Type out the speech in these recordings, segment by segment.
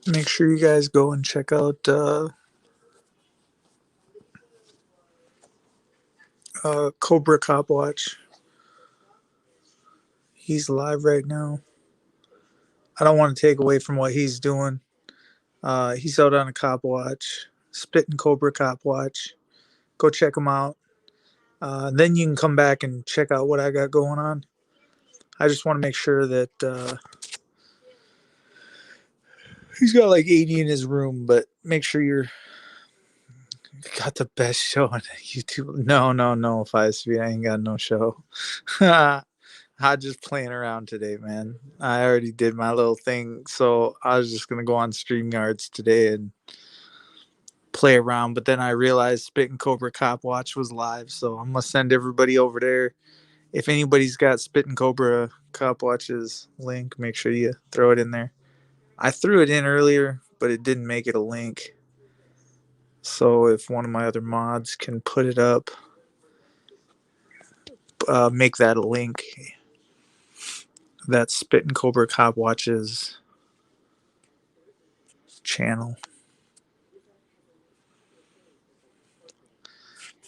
Make sure you guys go and check out Cobra Cop Watch. He's live right now. I don't want to take away from what he's doing. He's out on a cop watch, spitting Cobra Cop Watch. Go check him out. Then you can come back and check out what I got going on. I just want to make sure that he's got like 80 in his room, but make sure you're got the best show on YouTube. No, 5 Speed. I ain't got no show. I'm just playing around today, man. I already did my little thing, so I was just gonna go on Streamyards today and play around. But then I realized Spittin' Cobra Cop Watch was live, so I'm gonna send everybody over there. If anybody's got Spittin' Cobra Cop Watch's link, make sure you throw it in there. I threw it in earlier, but it didn't make it a link. So if one of my other mods can put it up, make that a link. That's Spittin' Cobra Cop Watch's channel.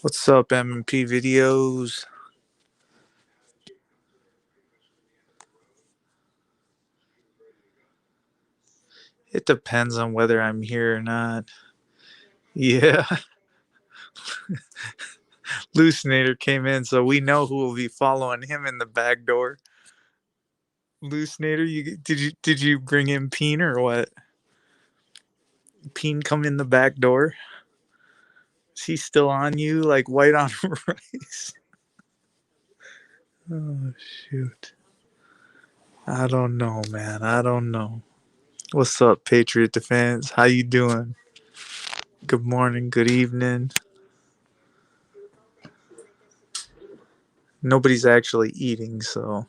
What's up, M&P Videos? It depends on whether I'm here or not. Yeah. Lucinator came in, so we know who will be following him in the back door. Lucinator, did you bring in Peen or what? Peen come in the back door? Is he still on you like white on rice? Oh shoot. I don't know, man. I don't know. What's up, Patriot Defense? How you doing? Good morning, good evening. Nobody's actually eating, so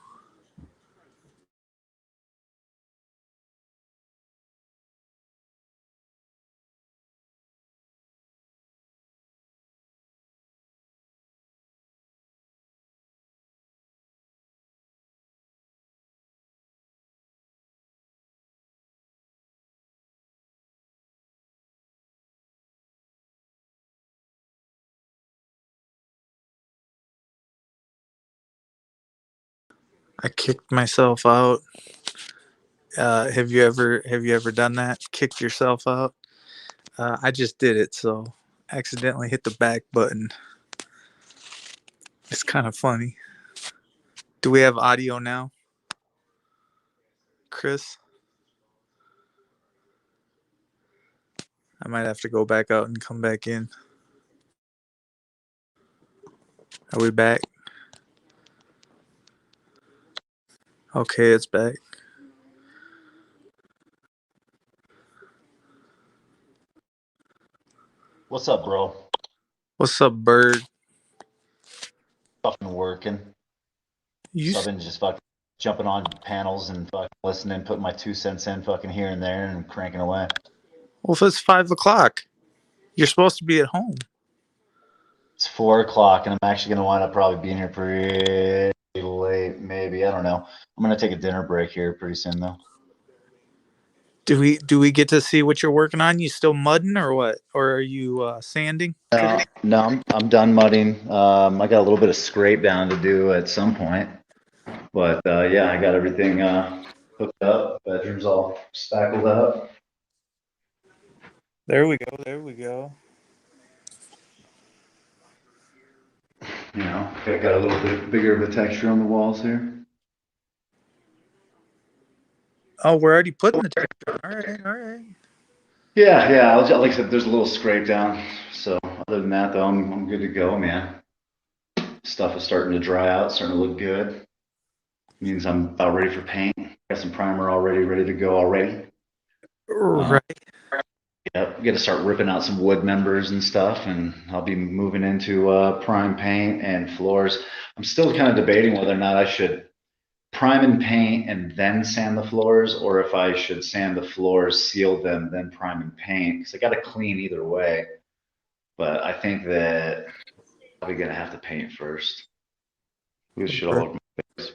I kicked myself out. Have you ever done that? Kicked yourself out? I just did it, so accidentally hit the back button. It's kind of funny. Do we have audio now, Chris? I might have to go back out and come back in. Are we back? Okay, it's back. What's up, bro? What's up, Bird? Fucking working. So I've been just fucking jumping on panels and fucking listening, putting my 2 cents in fucking here and there and cranking away. Well, if it's 5 o'clock, you're supposed to be at home. It's 4 o'clock and I'm actually gonna wind up probably being here pretty late, maybe. I don't know. I'm gonna take a dinner break here pretty soon though. Do we get to see what you're working on? You still mudding or what? Or are you sanding? No, I'm done mudding. I got a little bit of scrape down to do at some point. But yeah, I got everything hooked up. Bedroom's all spackled up. There we go. There we go. You know, got a little bit bigger of a texture on the walls here. Oh, we're already putting the texture. All right, all right. Yeah. Like I said, there's a little scrape down. So other than that, though, I'm good to go, man. Stuff is starting to dry out, starting to look good. Means I'm about ready for paint. Got some primer already, ready to go already. Right. Yep, got to start ripping out some wood members and stuff, and I'll be moving into prime paint and floors. I'm still kind of debating whether or not I should prime and paint and then sand the floors, or if I should sand the floors, seal them, then prime and paint, because I got to clean either way. But I think that I'm probably gonna have to paint first. This shit all over my face.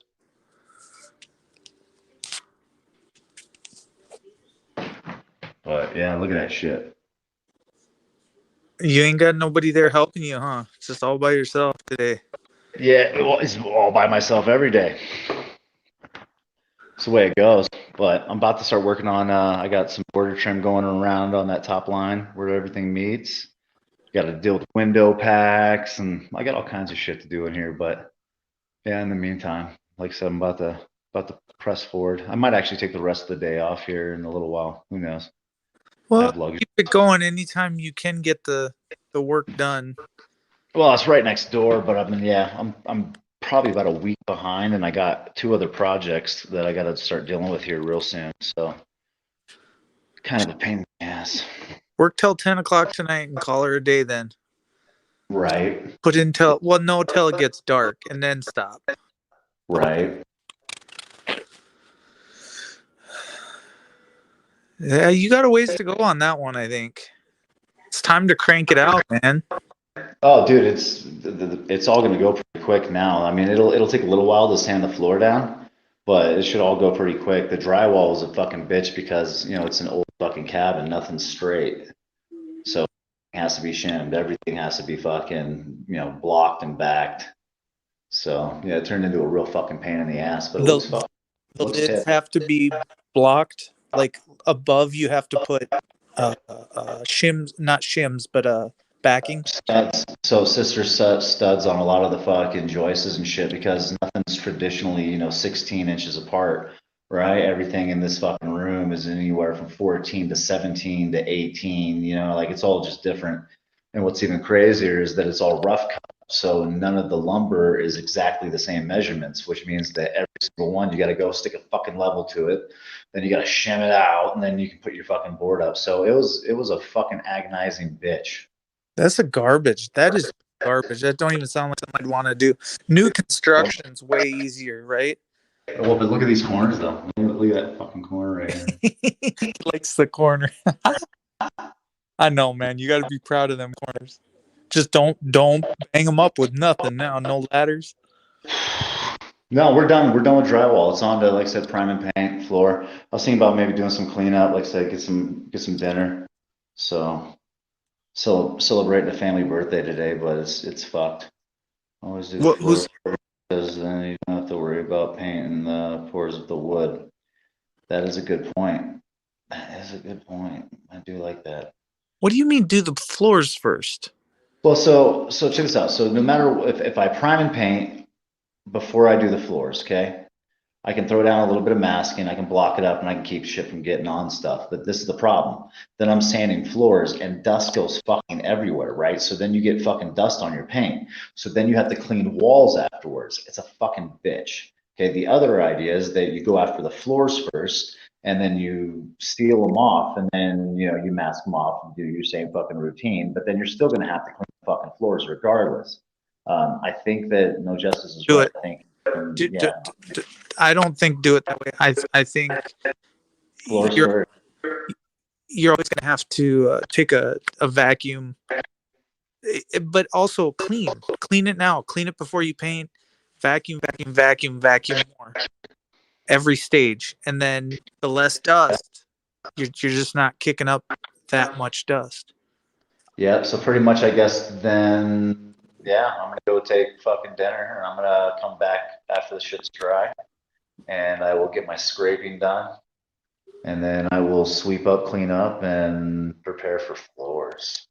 Yeah, look at that shit. You ain't got nobody there helping you, huh? It's just all by yourself today. Yeah, well, it's all by myself every day. It's the way it goes. But I'm about to start working on. I got some border trim going around on that top line where everything meets. Got to deal with window packs, and I got all kinds of shit to do in here. But yeah, in the meantime, like I said, I'm about to press forward. I might actually take the rest of the day off here in a little while. Who knows? I Well, have luggage. keep it going anytime you can get the work done. Well, it's right next door, but I mean, yeah, I'm probably about a week behind, and I got 2 other projects that I got to start dealing with here real soon. So kind of a pain in the ass. Work till 10 o'clock tonight and call her a day. Then Right. put in till till it gets dark and then stop. Right. Yeah, you got a ways to go on that one. I think it's time to crank it out, man. Oh, dude, it's all going to go pretty quick now. I mean, it'll take a little while to sand the floor down, but it should all go pretty quick. The drywall is a fucking bitch because, it's an old fucking cabin, nothing's straight. So it has to be shimmed. Everything has to be fucking, blocked and backed. So yeah, it turned into a real fucking pain in the ass, but it The looks fucking the looks lids tip. have to be blocked. Like above, you have to put shims, not shims, but backing. Studs. So sister studs on a lot of the fucking joists and shit because nothing's traditionally, 16 inches apart, right? Everything in this fucking room is anywhere from 14 to 17 to 18, like it's all just different. And what's even crazier is that it's all rough cut. So none of the lumber is exactly the same measurements, which means that every single one, you got to go stick a fucking level to it. Then you got to shim it out and then you can put your fucking board up. So it was a fucking agonizing bitch. That's a garbage. That is garbage. That don't even sound like something I'd want to do. New construction's way easier, right? Well, but look at these corners though. Look at that fucking corner right here. He likes the corner. I know, man. You got to be proud of them corners. Just don't bang them up with nothing now. No ladders. No, we're done. We're done with drywall. It's on to, like I said, prime and paint floor. I was thinking about maybe doing some cleanup, like I said, get some dinner. So celebrating a family birthday today, but it's fucked. Always do the What? floor Who's? because then you don't have to worry about painting the pours of the wood. That is a good point. That is a good point. I do like that. What do you mean? Do the floors first? Well, so check this out. So no matter if I prime and paint before I do the floors, okay, I can throw down a little bit of masking, I can block it up, and I can keep shit from getting on stuff. But this is the problem. Then I'm sanding floors and dust goes fucking everywhere, right? So then you get fucking dust on your paint. So then you have to clean walls afterwards. It's a fucking bitch. Okay, the other idea is that you go after the floors first and then you steal them off and then you mask them off and do your same fucking routine, but then you're still gonna have to clean the fucking floors regardless. I think that No Justice is Do right. it. I think Do, yeah. I don't think do it that way. I think Floors you're first. you're always gonna have to take a vacuum, but also clean it now. Clean it before you paint. Vacuum more every stage, and then the less dust, you're just not kicking up that much dust. Yeah, so pretty much I guess then, yeah, I'm gonna go take fucking dinner and I'm gonna come back after the shit's dry and I will get my scraping done and then I will sweep up, clean up and prepare for floors.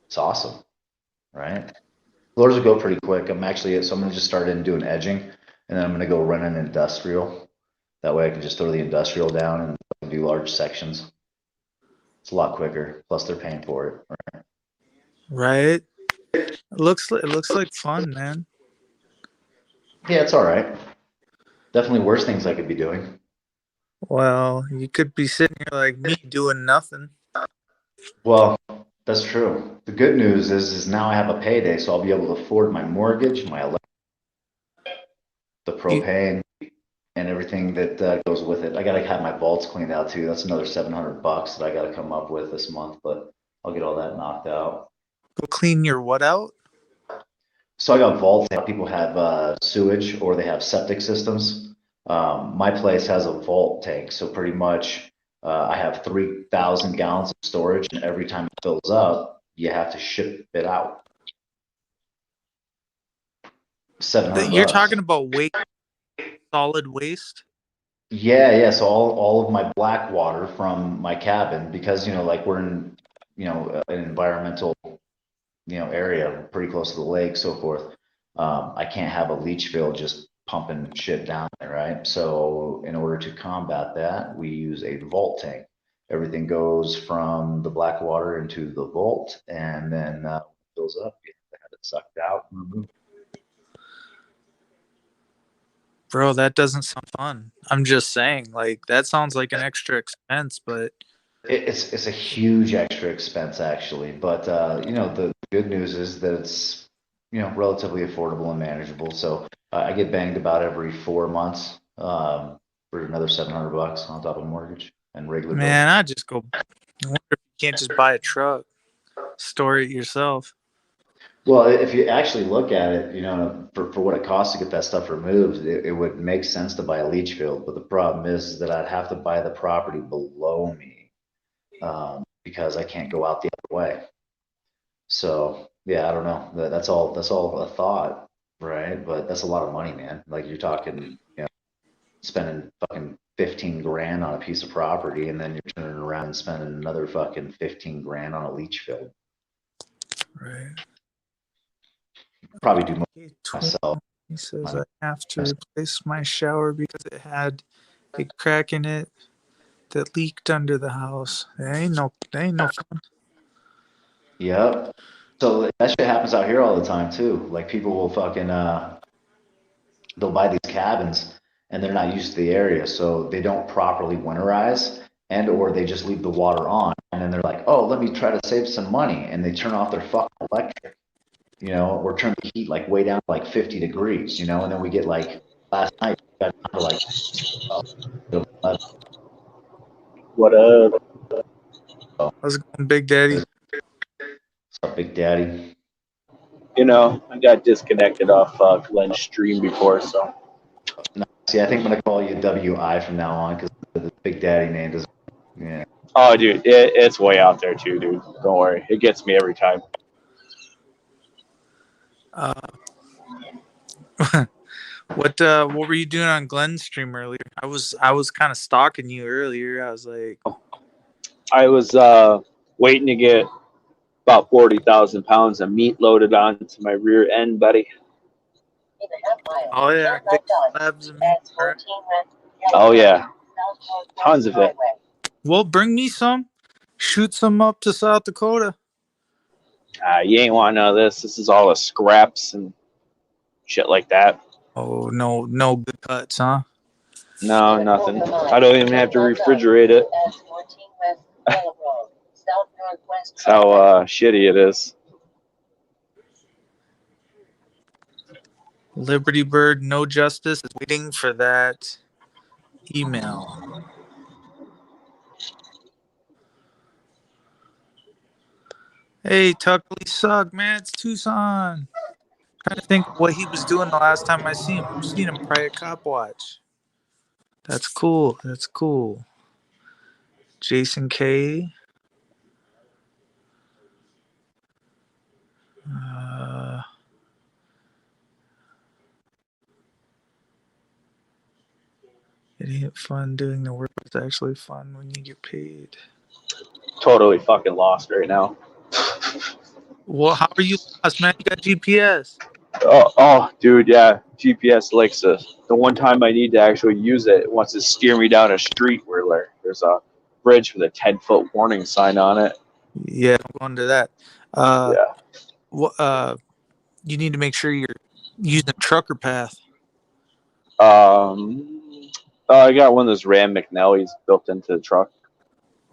It's awesome, right? Floors will go pretty quick. So I'm gonna just start in doing edging and then I'm gonna go run an industrial. That way I can just throw the industrial down and do large sections. It's a lot quicker. Plus they're paying for it. Right? Right? It looks like fun, man. Yeah, it's all right. Definitely worse things I could be doing. Well, you could be sitting here like me doing nothing. Well, that's true. The good news is now I have a payday, so I'll be able to afford my mortgage, the You, propane, and everything that goes with it. I gotta have my vaults cleaned out too. That's another $700 that I gotta come up with this month, but I'll get all that knocked out. go clean your what out? So I got vaults. People have sewage or they have septic systems. My place has a vault tank, so pretty much I have 3,000 gallons of storage, and every time it fills up, you have to ship it out. You're $700. talking about waste, solid waste. Yeah. So all of my black water from my cabin, because like we're in an environmental area pretty close to the lake, so forth. I can't have a leach field just pumping shit down there, right? So in order to combat that, we use a vault tank. Everything goes from the black water into the vault, and then fills up. You have it sucked out and removed. Bro, that doesn't sound fun. I'm just saying, like that sounds like an extra expense, but It's a huge extra expense actually, but the good news is that it's relatively affordable and manageable. So I get banged about every 4 months for another $700 on top of mortgage and regular bills. man, I just go. I wonder if you can't just buy a truck, store it yourself. Well, if you actually look at it, for what it costs to get that stuff removed, it would make sense to buy a leach field. But the problem is that I'd have to buy the property below me because I can't go out the other way. So yeah, I don't know. That's all a thought, right? But that's a lot of money, man. Like you're talking, spending fucking 15 grand on a piece of property, and then you're turning around and spending another fucking 15 grand on a leach field. Right. Probably do more Okay, myself. he says I have to replace my shower because it had a crack in it that leaked under the house. That ain't no fun. Yep. So that shit happens out here all the time too. Like people will fucking they'll buy these cabins and they're not used to the area, so they don't properly winterize, and or they just leave the water on, and then they're like, oh, let me try to save some money, and they turn off their fucking electric, or turn the heat like way down to like 50 degrees, and then we get like last night got down to like What up? How's it going, Big Daddy? what's up, Big Daddy? I got disconnected off Glenn's stream before, so. No, see, I think I'm gonna call you WI from now on because the Big Daddy name doesn't. Yeah. Oh, dude, it's way out there too, dude. Don't worry, it gets me every time. Uh, what were you doing on Glenn's stream earlier? I was kind of stalking you earlier. I was like, I was waiting to get about 40,000 pounds of meat loaded onto my rear end, buddy. oh yeah, big slabs of meat. Oh yeah, tons of it. Well, bring me some. Shoot some up to South Dakota. You ain't want none of this. This is all the scraps and shit like that. Oh no good cuts, huh? No, nothing. I don't even have to refrigerate it. That's how shitty it is. Liberty Bird, no justice is waiting for that email. Hey, Tuckley suck, man. It's Tucson. Trying to think what he was doing the last time I seen him. I've seen him Private Cop Watch. That's cool. That's cool. Jason K. It ain't fun doing the work. It's actually fun when you get paid. Totally fucking lost right now. Well, how are you lost, man? You got GPS. Oh, dude, yeah. GPS likes the one time I need to actually use it, it wants to steer me down a street where there's a bridge with a 10-foot warning sign on it. Yeah, I'm going to that. Yeah. You need to make sure you're using Trucker Path. I got one of those Ram McNellys built into the truck.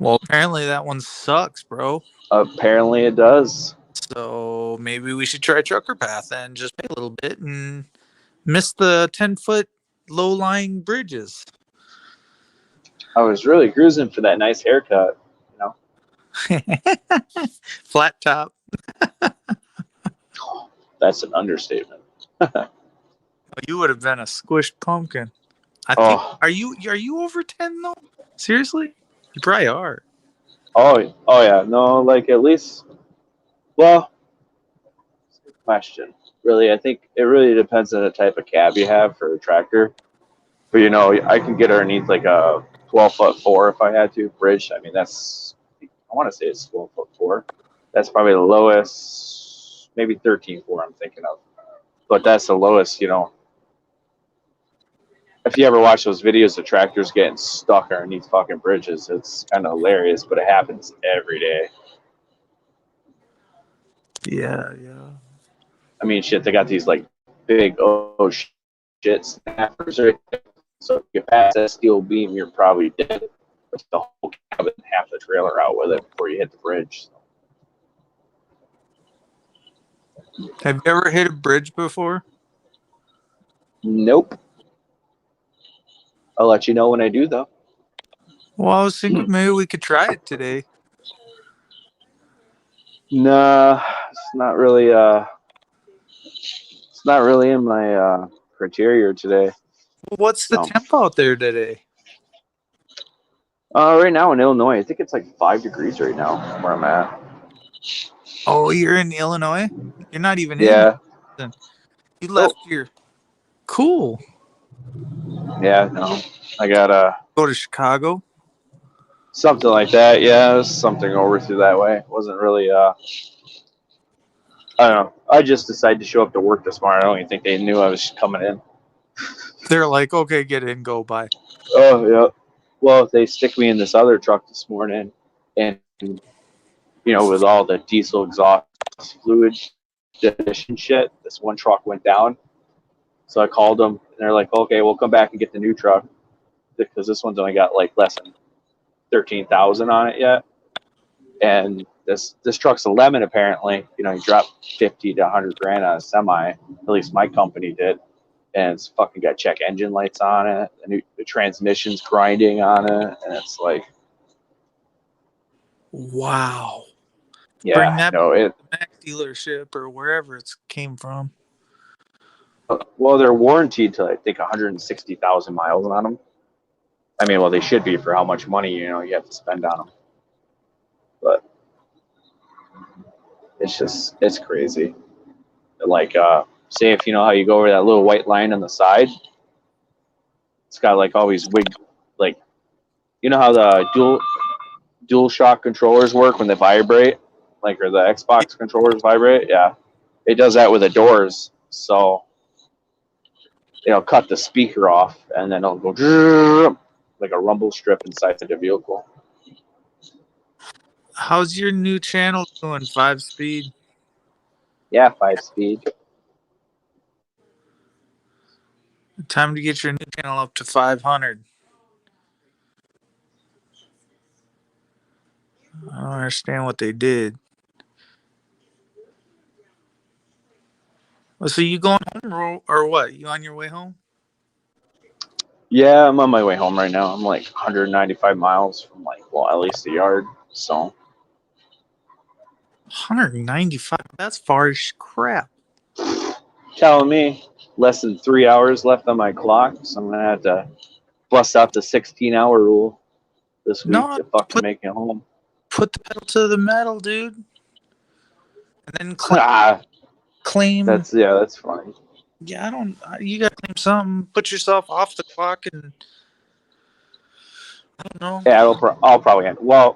Well, apparently that one sucks, bro. Apparently it does. So maybe we should try Trucker Path and just pay a little bit and miss the 10-foot low-lying bridges. I was really cruising for that nice haircut, Flat top. That's an understatement. You would have been a squished pumpkin. I think. Are you over 10 though? Seriously? You probably are. Oh yeah. No, like at least. Well, good question. Really, I think it really depends on the type of cab you have for a tractor. But I can get underneath like a 12'4" if I had to bridge. I mean, I want to say it's 12'4". That's probably the lowest, maybe 13'4" I'm thinking of. But that's the lowest. If you ever watch those videos of tractors getting stuck underneath fucking bridges, it's kind of hilarious, but it happens every day. Yeah. I mean, shit, they got these like big shit snappers right there. So if you pass that steel beam, you're probably dead. With the whole cabin, half the trailer out with it before you hit the bridge. Have you ever hit a bridge before? Nope. I'll let you know when I do, though. Well, I was thinking maybe we could try it today. Nah, it's not really. It's not really in my criteria today. What's the temp out there today? Right now in Illinois, I think it's like 5 degrees right now where I'm at. Oh, you're in Illinois? You're not even Yeah. in. You left your. Cool. Yeah, no. I got Go to Chicago? something like that. Yeah, it was something over through that way. It wasn't really I don't know. I just decided to show up to work this morning. I don't even think they knew I was coming in. They're like, okay, get in, go, bye. Oh, yeah. Well, they stick me in this other truck this morning, and with all the diesel exhaust fluid addition shit, this one truck went down. So I called them, and they're like, okay, we'll come back and get the new truck because this one's only got like less than 13,000 on it yet. And this truck's a lemon apparently. You dropped 50 to 100 grand on a semi. At least my company did. And it's fucking got check engine lights on it. The transmission's grinding on it, and it's like, wow. yeah, Bring that no, to the Mac dealership or wherever it came from. Well, they're warranted to I think 160,000 miles on them. I mean, well, they should be for how much money you have to spend on them. But it's crazy. Like, say if how you go over that little white line on the side, it's got like always like, how the dual shock controllers work when they vibrate, like, or the Xbox controllers vibrate. Yeah, it does that with the doors. So it'll cut the speaker off, and then it'll go like a rumble strip inside the vehicle. How's your new channel doing? 5-speed? Yeah, 5-speed. Time to get your new channel up to 500. I don't understand what they did. Well, so you going home or what? You on your way home? Yeah, I'm on my way home right now. I'm like 195 miles from at least the yard. So 195? That's far as crap. telling me less than 3 hours left on my clock, so I'm gonna have to bust out the 16-hour rule this week to fucking make it home. Put the pedal to the metal, dude. And then claim. That's funny. Yeah, you gotta claim something. Put yourself off the clock and I don't know. Yeah, I'll probably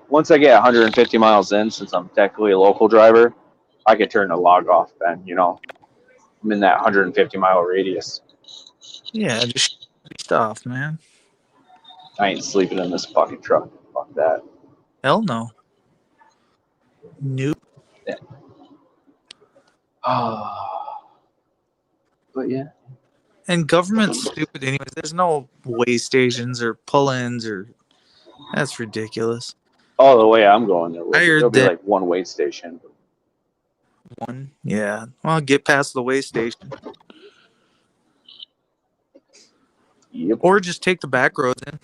once I get 150 miles in, since I'm technically a local driver, I can turn the log off then, I'm in that 150-mile radius. Yeah, just stuff, man. I ain't sleeping in this fucking truck. Fuck that. Hell no. Nope. Yeah. But yeah. And government's stupid anyways. There's no weigh stations or pull-ins that's ridiculous. All the way I'm going there. There'll be like one weigh station. One? Yeah. Well, get past the weigh station. Yep. Or just take the back roads in.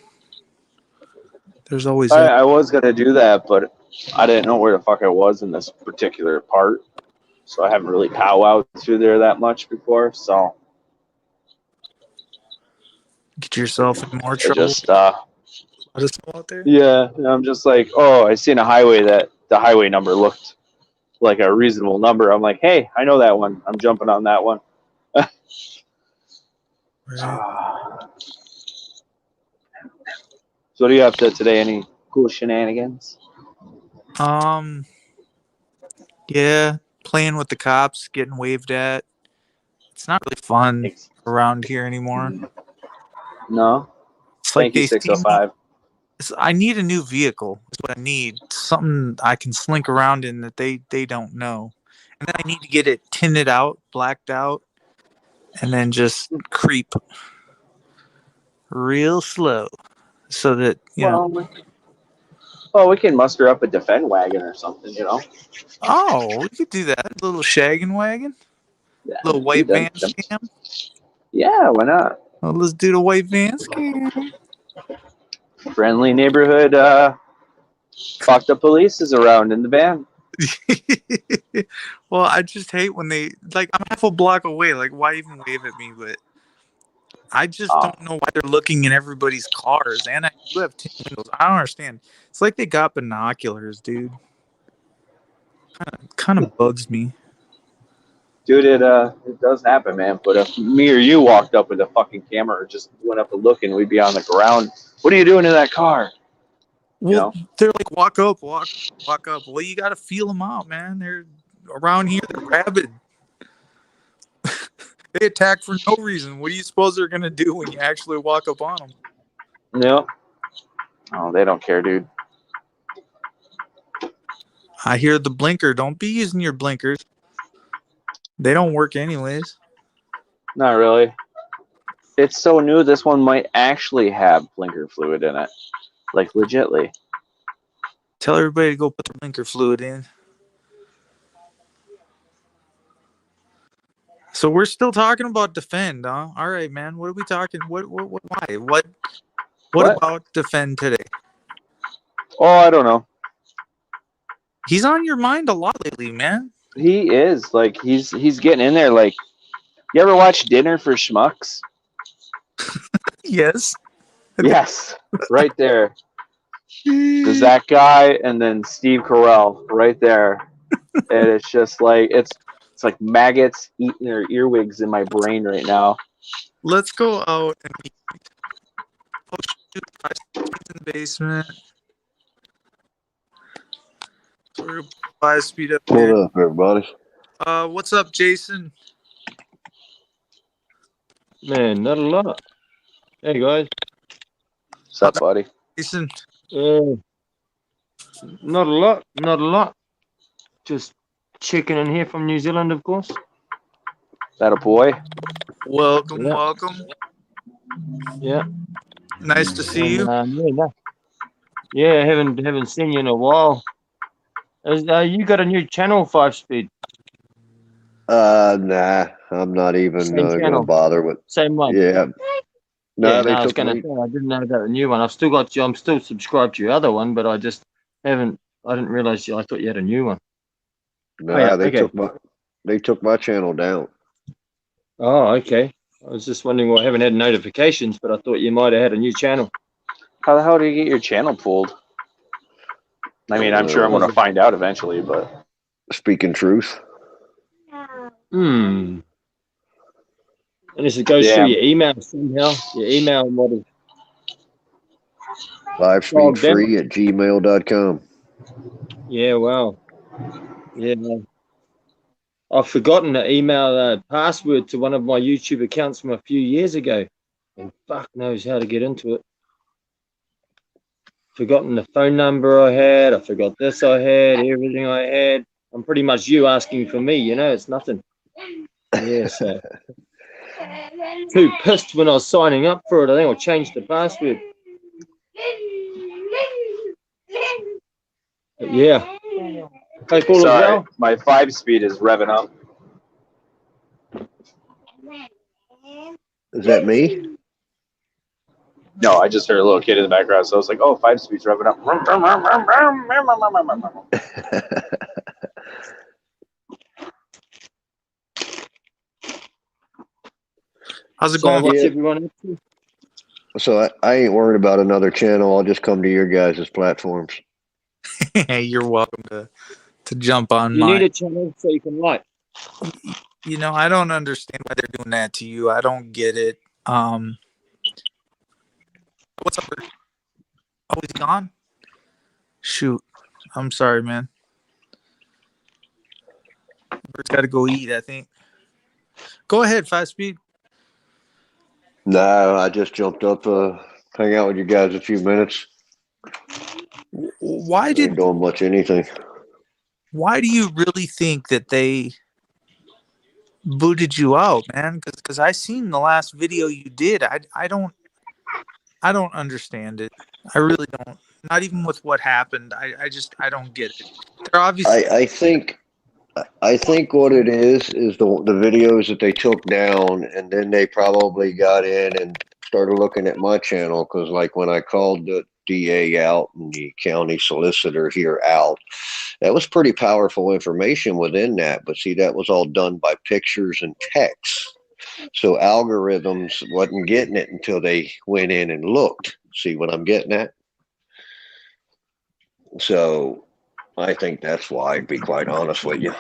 There's always I was going to do that, but I didn't know where the fuck I was in this particular part. So I haven't really powwowed through there that much before. So get yourself in more trouble. Just, lot of snow out there. Yeah, and I'm just like, oh, I seen a highway that the highway number looked like a reasonable number. I'm like, hey, I know that one. I'm jumping on that one. Right. So what do you have to today? Any cool shenanigans? Yeah, playing with the cops, getting waved at. It's not really fun around here anymore. No? It's like Thank you, they see me. 605. I need a new vehicle. Is what I need. Something I can slink around in that they don't know. And then I need to get it tinted out, blacked out, and then just creep real slow so that Well, we can muster up a defend wagon or something, you know. Oh, we could do that. A little shaggin' wagon, Yeah, little white dude, van scam. Yeah, why not? Well, let's do the white van scam. Friendly neighborhood. Fucked up police is around in the van. Well, I just hate when they like. I'm half a block away. Like, why even wave at me? But I just don't know why they're looking in everybody's cars. And I do have 10 windows. I don't understand. It's like they got binoculars, dude. Kind of bugs me. Dude, it does happen, man. But if me or you walked up with a fucking camera or just went up and looking, we'd be on the ground. What are you doing in that car? Well, they're like, walk up. Well, you got to feel them out, man. They're around here. They're rabid. They attack for no reason. What do you suppose they're going to do when you actually walk up on them? No. Oh, they don't care, dude. I hear the blinker. Don't be using your blinkers. They don't work anyways. Not really. It's so new, this one might actually have blinker fluid in it. Like, legitly. Tell everybody to go put the blinker fluid in. So we're still talking about defend, huh? All right, man. What are we talking? Why? What about defend today? Oh, I don't know. He's on your mind a lot lately, man. He is. Like, he's getting in there. Like, you ever watch Dinner for Schmucks? Yes. Yes. Right there. There's that guy and then Steve Carell right there. And it's just like, it's like maggots eating their earwigs in my brain right now. Let's go out and eat. Oh, shoot, in the basement. So we're gonna 5 speed up here. What up, everybody? What's up, Jason? Man, not a lot. Hey, guys. What's up, buddy? Jason. Not a lot. Just checking in here from New Zealand, of course. That a boy? Welcome. Yeah. Nice to see you. Yeah, haven't seen you in a while. You got a new channel, 5-speed? Nah, I'm not even gonna bother with. Same one. Yeah. No, I was gonna say I didn't know about the new one. I've still got you. I'm still subscribed to your other one, but I just haven't. I didn't realize I thought you had a new one. No, they took my channel down. Oh, okay. I was just wondering why I haven't had notifications, but I thought you might have had a new channel. How the hell do you get your channel pulled? I mean, I'm sure I'm going to find out eventually, but... Speaking truth. And this goes through your email somehow. Your email model. 5speedfree@gmail.com. Yeah, wow. Yeah. I've forgotten the email password to one of my YouTube accounts from a few years ago. And fuck knows how to get into it. Forgotten the phone number I had. I forgot this I had, everything I had. I'm pretty much you asking for me, you know, it's nothing. Yeah, so. Too pissed when I was signing up for it. I think I'll change the password. But yeah. Hope all is well. My 5-speed is revving up. Is that me? No, I just heard a little kid in the background, so I was like, oh, 5-speed's revving up. How's it going? What's everyone up to? So I ain't worried about another channel. I'll just come to your guys' platforms. You're welcome to jump on You need mine. a channel so you can like. You know, I don't understand why they're doing that to you. I don't get it. What's up, Bert? Oh, he's gone? Shoot. I'm sorry, man. Bert's got to go eat, I think. Go ahead, 5 Speed. No, I just jumped up hang out with you guys a few minutes. Why Ain't did doing much anything. why do you really think that they booted you out, man? Because I seen the last video you did. I don't understand it. I really don't. Not even with what happened. I don't get it. They're obviously I think what it is the videos that they took down, and then they probably got in and started looking at my channel, because like when I called the DA out and the county solicitor here out, that was pretty powerful information within that. But see, that was all done by pictures and text. So algorithms wasn't getting it until they went in and looked. See what I'm getting at? So I think that's why, to be quite honest with you.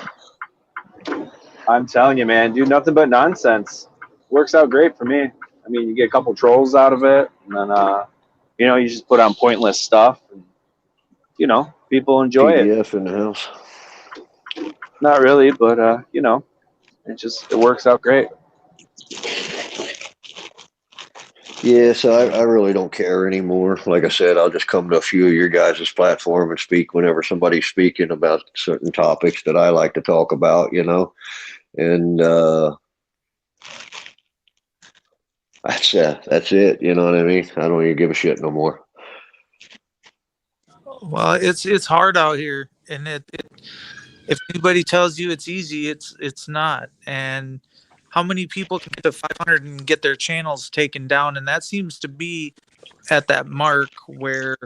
I'm telling you, man, dude, nothing but nonsense. Works out great for me. I mean, you get a couple trolls out of it, and then, you know, you just put on pointless stuff, and, you know, people enjoy it. PDF in the house. Not really, but, you know, it works out great. Yeah, so I really don't care anymore. Like I said, I'll just come to a few of your guys' platform and speak whenever somebody's speaking about certain topics that I like to talk about, you know. And that's it. You know what I mean? I don't even give a shit no more. well, it's hard out here, and if anybody tells you it's easy, it's not. And how many people can get to 500 and get their channels taken down? And that seems to be at that mark where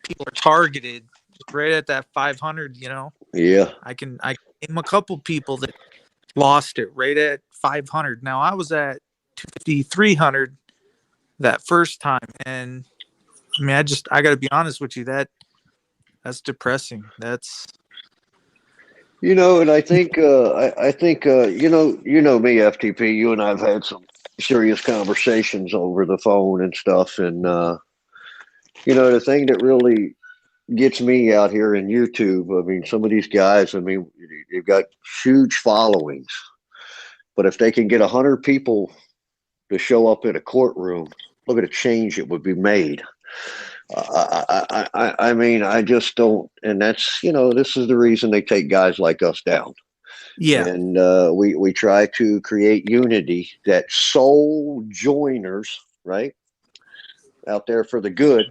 people are targeted, right at that 500. You know, Yeah. I can name a couple people that lost it right at 500. Now I was at 250, 300 that first time, and I mean, I got to be honest with you, that's depressing. That's You know, and I think you know me, FTP. You and I've had some serious conversations over the phone and stuff, and you know, the thing that really gets me out here in YouTube. I mean, some of these guys. I mean, they've got huge followings, but if they can get 100 people to show up in a courtroom, look at the change that would be made. I mean, I just don't, and that's, you know, this is the reason they take guys like us down. yeah. And we try to create unity, that soul joiners, right, out there for the good,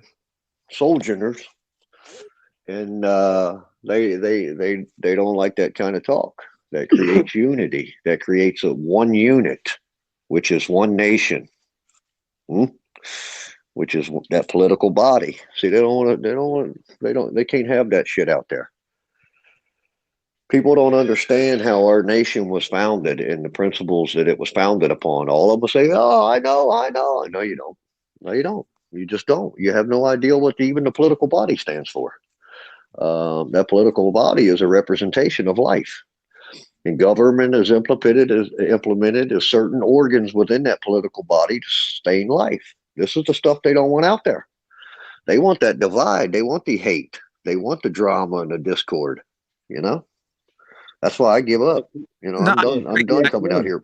soul joiners, and they don't like that kind of talk. That creates unity. That creates a one unit, which is one nation. Which is that political body. See, they can't have that shit out there. People don't understand how our nation was founded and the principles that it was founded upon. All of them say, "Oh, I know." No, you don't. No, you don't. You just don't. You have no idea what even the political body stands for. That political body is a representation of life, and government is implemented as certain organs within that political body to sustain life. This is the stuff they don't want out there. They want that divide. They want the hate. They want the drama and the discord. You know, that's why I give up. You know, No, I'm done. I'm done coming out here.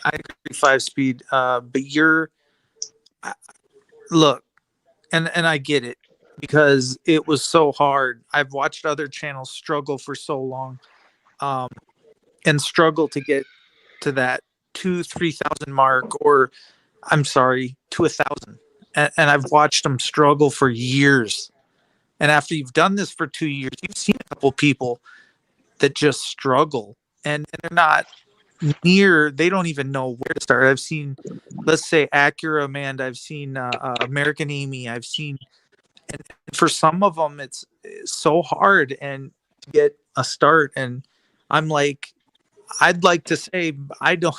I agree, 5 Speed. But look, and I get it, because it was so hard. I've watched other channels struggle for so long, and struggle to get to that 2,000-3,000 mark, or I'm sorry, to 1,000. And I've watched them struggle for years. And after you've done this for 2 years, you've seen a couple people that just struggle, and they're not near, they don't even know where to start. I've seen, let's say, Acura Amanda, I've seen American Amy, I've seen, and for some of them it's so hard and to get a start. And I'm like, I'd like to say, I don't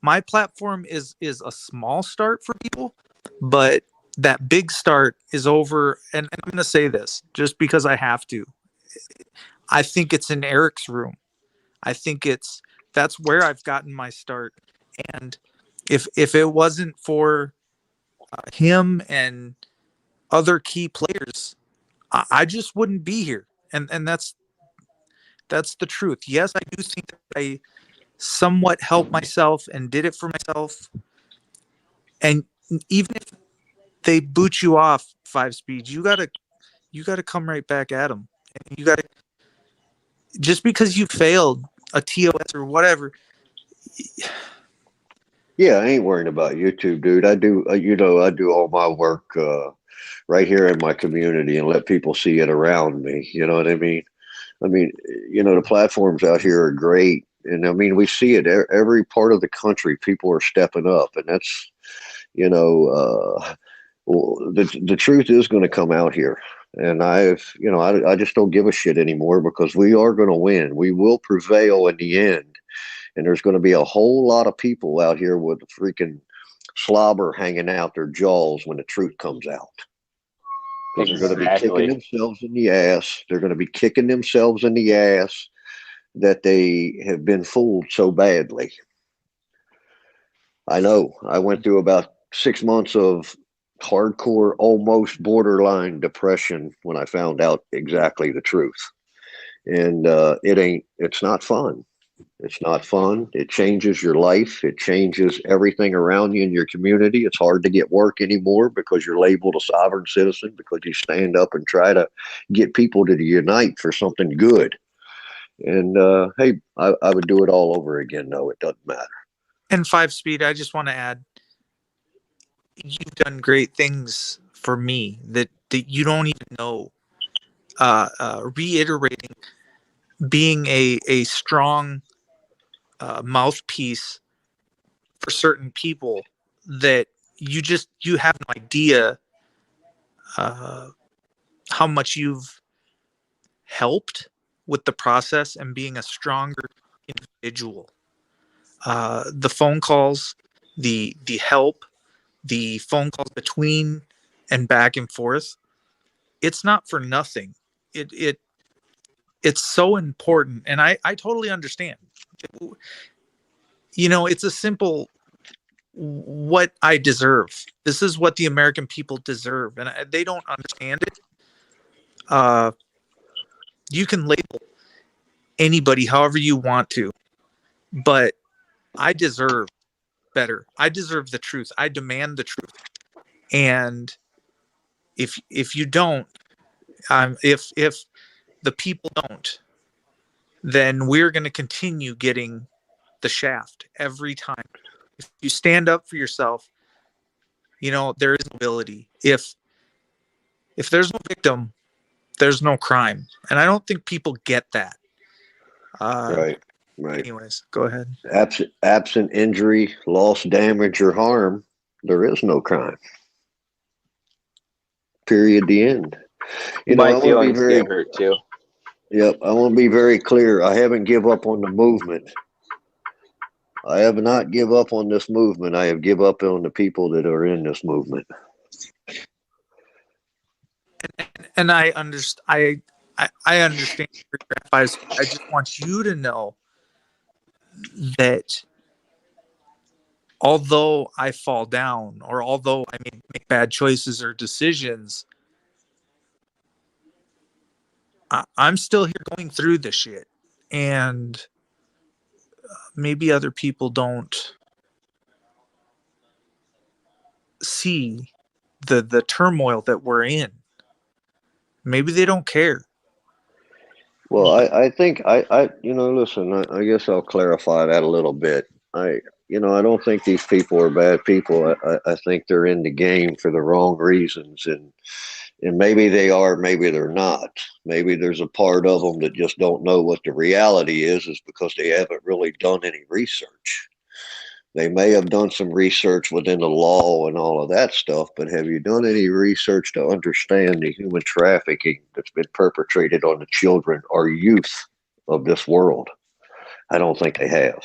my platform is a small start for people, but that big start is over. And I'm going to say this just because I have to. I think it's in Eric's room. I think that's where I've gotten my start. And if it wasn't for him and other key players, I just wouldn't be here. And that's the truth. Yes, I do think that I somewhat helped myself and did it for myself. And even if they boot you off 5-speed, you gotta come right back at them. And you gotta, just because you failed a TOS or whatever. Yeah, I ain't worrying about YouTube, dude. I do, I do all my work right here in my community and let people see it around me. You know what I mean? I mean, the platforms out here are great. And I mean, we see it every part of the country. People are stepping up, and that's, well, the truth is going to come out here. And I just don't give a shit anymore because we are going to win. We will prevail in the end. And there's going to be a whole lot of people out here with freaking slobber hanging out their jaws when the truth comes out. Because they're going to be kicking themselves in the ass. They're going to be kicking themselves in the ass that they have been fooled so badly. I know. I went through about 6 months of hardcore, almost borderline depression when I found out exactly the truth. And it's not fun. It's not fun. It changes your life. It changes everything around you in your community. It's hard to get work anymore because you're labeled a sovereign citizen because you stand up and try to get people to unite for something good. And hey, I would do it all over again. No, it doesn't matter. And 5-speed, I just want to add, you've done great things for me that you don't even know. Reiterating, being a strong mouthpiece for certain people that you have no idea how much you've helped with the process and being a stronger individual. The phone calls, the help, the phone calls between and back and forth, it's not for nothing. It's so important, and I totally understand. It's a simple, what I deserve. This is what the American people deserve, and they don't understand it. You can label anybody however you want to, but I deserve better. I deserve the truth. I demand the truth. And if you don't, if the people don't, then we're going to continue getting the shaft every time. If you stand up for yourself, there is ability. If there's no victim, there's no crime, and I don't think people get that. Right. Anyways, go ahead. Absent injury, loss, damage, or harm, there is no crime. Period. The end. My feelings get hurt too. Yep, I want to be very clear. I haven't give up on the movement. I have not give up on this movement. I have give up on the people that are in this movement. And I understand. I understand. I just want you to know that although I fall down or although I make bad choices or decisions, I'm still here going through this shit. And maybe other people don't see the turmoil that we're in. Maybe they don't care. Well, I think listen, I guess I'll clarify that a little bit. I don't think these people are bad people. I think they're in the game for the wrong reasons, and maybe they are, maybe they're not. Maybe there's a part of them that just don't know what the reality is because they haven't really done any research. They may have done some research within the law and all of that stuff, but have you done any research to understand the human trafficking that's been perpetrated on the children or youth of this world? I don't think they have.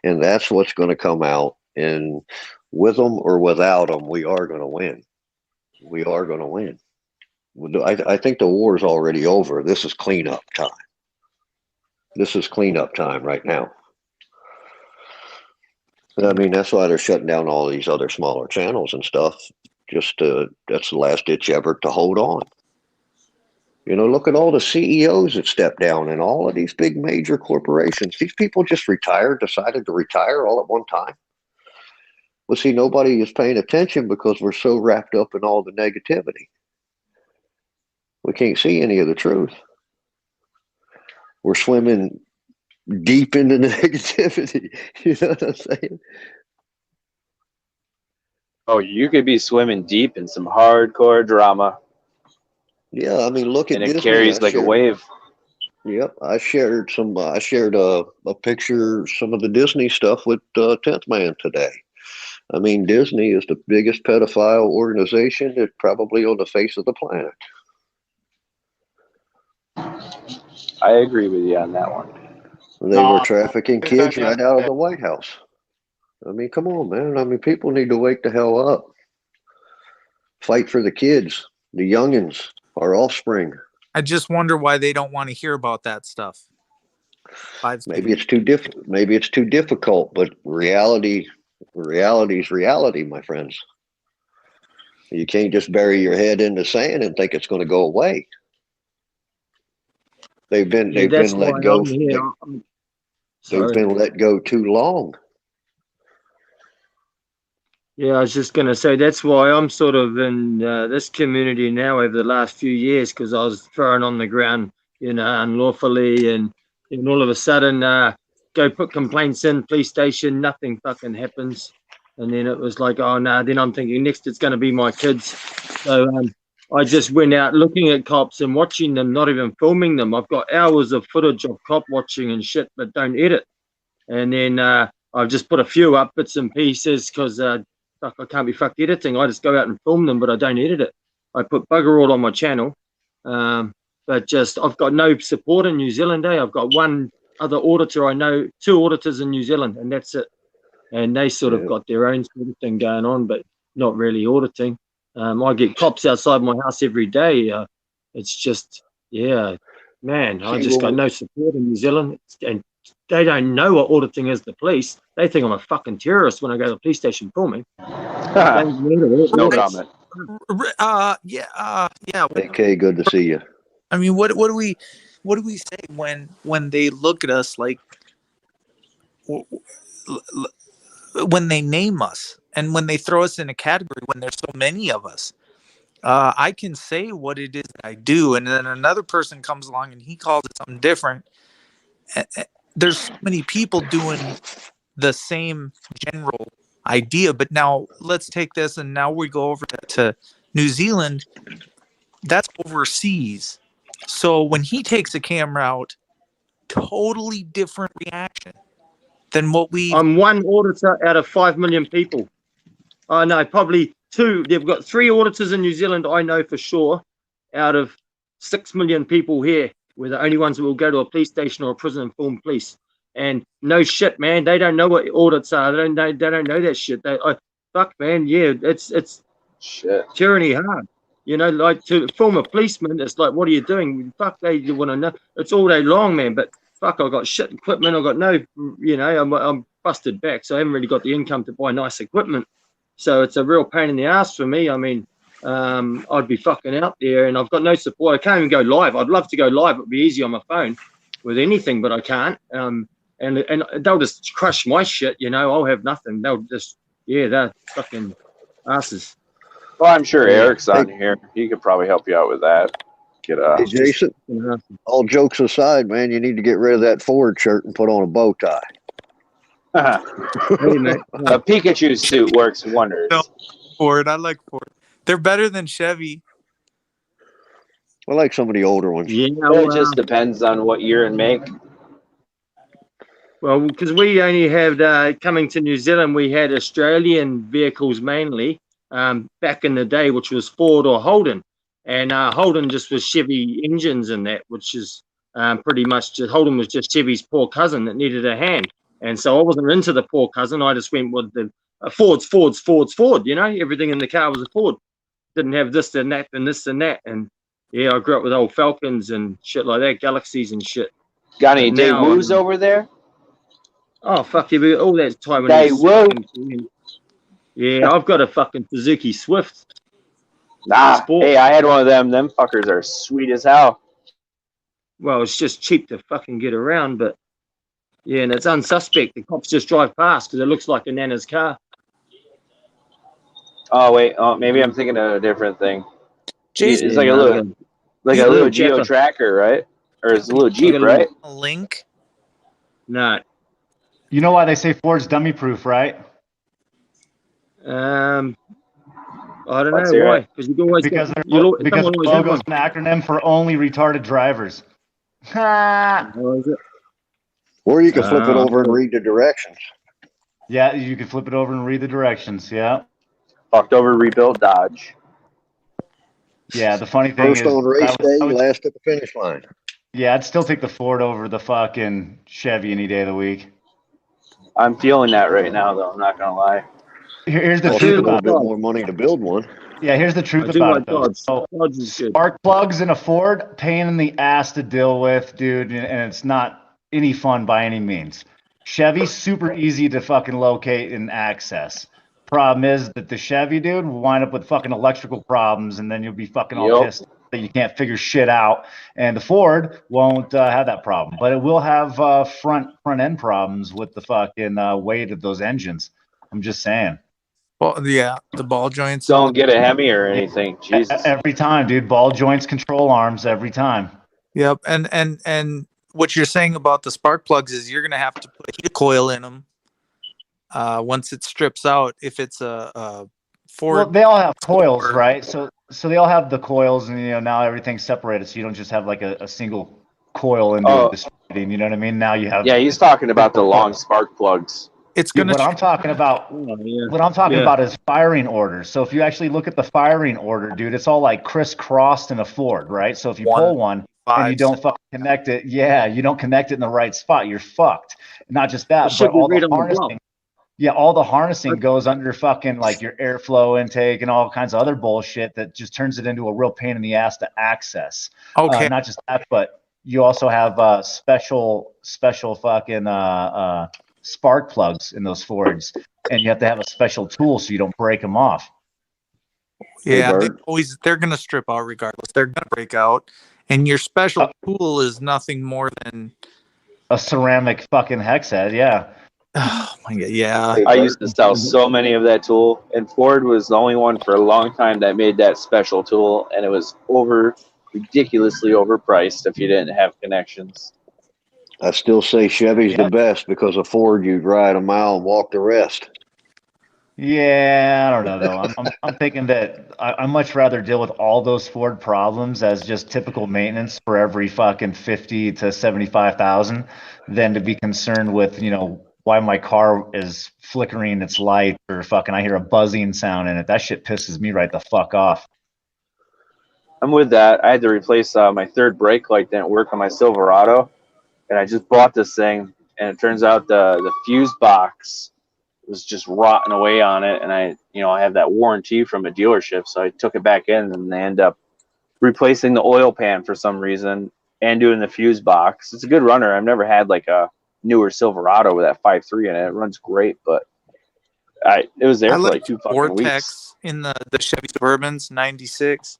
And that's what's going to come out. And with them or without them, we are going to win. We are going to win. I think the war is already over. This is cleanup time. This is cleanup time right now. I mean, that's why they're shutting down all these other smaller channels and stuff. Just that's the last ditch effort to hold on. You know, look at all the CEOs that stepped down and all of these big major corporations. These people just retired, decided to retire all at one time. Well, see, nobody is paying attention because we're so wrapped up in all the negativity. We can't see any of the truth. We're swimming deep into negativity. You know what I'm saying? Oh, you could be swimming deep in some hardcore drama. Yeah, I mean, look at and it Disney. carries like a wave. Yep, I shared some. I shared a picture, some of the Disney stuff with 10th Man today. I mean, Disney is the biggest pedophile organization that probably on the face of the planet. I agree with you on that one. They were trafficking kids right out of the White House. I mean, come on, man. I mean, people need to wake the hell up. Fight for the kids, the youngins, our offspring. I just wonder why they don't want to hear about that stuff. Maybe it's too difficult. Maybe it's too difficult. But reality is reality, my friends. You can't just bury your head in the sand and think it's going to go away. They've been let go. They've been let go too long. Yeah, I was just going to say that's why I'm sort of in this community now over the last few years, because I was thrown on the ground, unlawfully, and all of a sudden go put complaints in, police station, nothing fucking happens. And then it was like, oh, no, then I'm thinking next it's going to be my kids. So I just went out looking at cops and watching them, not even filming them. I've got hours of footage of cop watching and shit, but don't edit. And then I've just put a few up, bits and pieces, because I can't be fucked editing. I just go out and film them, but I don't edit it. I put bugger all on my channel. But just, I've got no support in New Zealand. I've got one other auditor I know, 2 auditors in New Zealand, and that's it. And they sort of got their own sort of thing going on, but not really auditing. I get cops outside my house every day. It's just, man, I just got no support in New Zealand. And they don't know what auditing is, the police. They think I'm a fucking terrorist when I go to the police station filming. No comment. Yeah. Okay, good to see you. I mean, what do we say when they look at us like, when they name us and when they throw us in a category, when there's so many of us? I can say what it is that I do, and then another person comes along and he calls it something different. There's so many people doing the same general idea, but now let's take this and now we go over to New Zealand. That's overseas. So when he takes a camera out, totally different reaction than what we. I'm one auditor out of 5 million people. I know probably 2. They've got 3 auditors in New Zealand, I know for sure, out of 6 million people here. We're the only ones who will go to a police station or a prison and film police. And no shit, man, they don't know what audits are. They don't know that shit. Fuck, man, yeah, it's shit. tyranny hard. Like to film a policeman, it's like, what are you doing? Fuck, they want to know. It's all day long, man. But fuck, I got shit equipment. I got no, I'm busted back, so I haven't really got the income to buy nice equipment. So it's a real pain in the ass for me. I mean, I'd be fucking out there, and I've got no support. I can't even go live. I'd love to go live. It'd be easy on my phone with anything, but I can't. And they'll just crush my shit. I'll have nothing. They'll just, they're fucking asses. Well, I'm sure Eric's on here. He could probably help you out with that. Hey, Jason, all jokes aside, man, you need to get rid of that Ford shirt and put on a bow tie. Hey, man. A Pikachu suit works wonders. No, Ford, I like Ford. They're better than Chevy. I like some of the older ones. Yeah, it just depends on what year and make. Well, because we only have, coming to New Zealand, we had Australian vehicles mainly back in the day, which was Ford or Holden. And Holden just was Chevy engines and that, which is pretty much just, Holden was just Chevy's poor cousin that needed a hand. And so I wasn't into the poor cousin. I just went with a Ford. You know, everything in the car was a Ford. Didn't have this and that and this and that. And yeah, I grew up with old Falcons and shit like that, Galaxies and shit. Got any But now, Daewoo's over there? Oh fuck yeah, we got all that Taiwanese Daewoo. fucking. Yeah, I've got a fucking Suzuki Swift. Nah. Sport. Hey, I had one of them. Them fuckers are sweet as hell. Well, it's just cheap to fucking get around, but yeah, and it's unsuspect. The cops just drive past because it looks like a Nana's car. Oh wait, maybe I'm thinking of a different thing. Jason, It's like a little Geo Tracker, right? Or it's a little Jeep, right? a link. No. You know why they say Ford's dummy proof, right? I don't Let's know hear why. it. Because you always Because get, their someone always have logo one. is an acronym for only retarded drivers. Ha! Oh, is it? Or you can flip it over and read the directions. Yeah, you can flip it over and read the directions. Yeah. Fucked over rebuilt Dodge. Yeah, the funny thing First is, on race day, last at the finish line. yeah, I'd still take the Ford over the fucking Chevy any day of the week. I'm feeling that right now, though. I'm not gonna lie. Here's the Costs truth a little about bit it. more money to build one. Yeah, here's the truth I do about like it, though. Dodge. So, Dodge is good. spark plugs in a Ford, pain in the ass to deal with, dude, and it's not any fun by any means. Chevy's super easy to fucking locate and access. Problem is that the Chevy, dude, will wind up with fucking electrical problems, and then you'll be fucking all Yep. pissed that you can't figure shit out. And the Ford won't have that problem, but it will have front end problems with the fucking weight of those engines. I'm just saying. Well, yeah, the ball joints. Don't get a Hemi or anything. Jesus. Every time, dude. Ball joints, control arms, every time. Yep, and what you're saying about the spark plugs is you're gonna have to put a heat coil in them. Once it strips out, if it's a Ford. Well, they all have coils, right? So they all have the coils, and now everything's separated, so you don't just have like a single coil into distributing. You know what I mean? Now you have. Yeah, he's talking about the long spark plugs. It's Yeah, gonna. what I'm talking about. What I'm talking about is firing orders. So if you actually look at the firing order, dude, it's all like crisscrossed in a Ford, right? So if you pull one and you don't fucking connect it, you don't connect it in the right spot, you're fucked. Not just that, but all the harnessing. Yeah, all the harnessing goes under fucking like your airflow intake and all kinds of other bullshit that just turns it into a real pain in the ass to access. Okay. Not just that, but you also have special fucking spark plugs in those Fords, and you have to have a special tool so you don't break them off. Yeah, they're gonna strip out regardless. They're gonna break out, and your special tool is nothing more than a ceramic fucking hex head. Yeah. Oh my god, yeah. I used to sell so many of that tool, and Ford was the only one for a long time that made that special tool, and it was ridiculously overpriced if you didn't have connections. I still say Chevy's the best because a Ford you'd ride a mile and walk the rest. Yeah, I don't know though. I'm thinking that I much rather deal with all those Ford problems as just typical maintenance for every fucking 50 to 75,000 than to be concerned with why my car is flickering its light or fucking I hear a buzzing sound in it. That shit pisses me right the fuck off. I'm with that. I had to replace my third brake light didn't work on my Silverado, and I just bought this thing, and it turns out the fuse box was just rotting away on it, and I have that warranty from a dealership, so I took it back in, and they end up replacing the oil pan for some reason and doing the fuse box. It's a good runner. I've never had like a newer Silverado with that 5.3 in it. It runs great, but it was there for like 2 fucking Vortex weeks. In the Chevy Suburbans '96.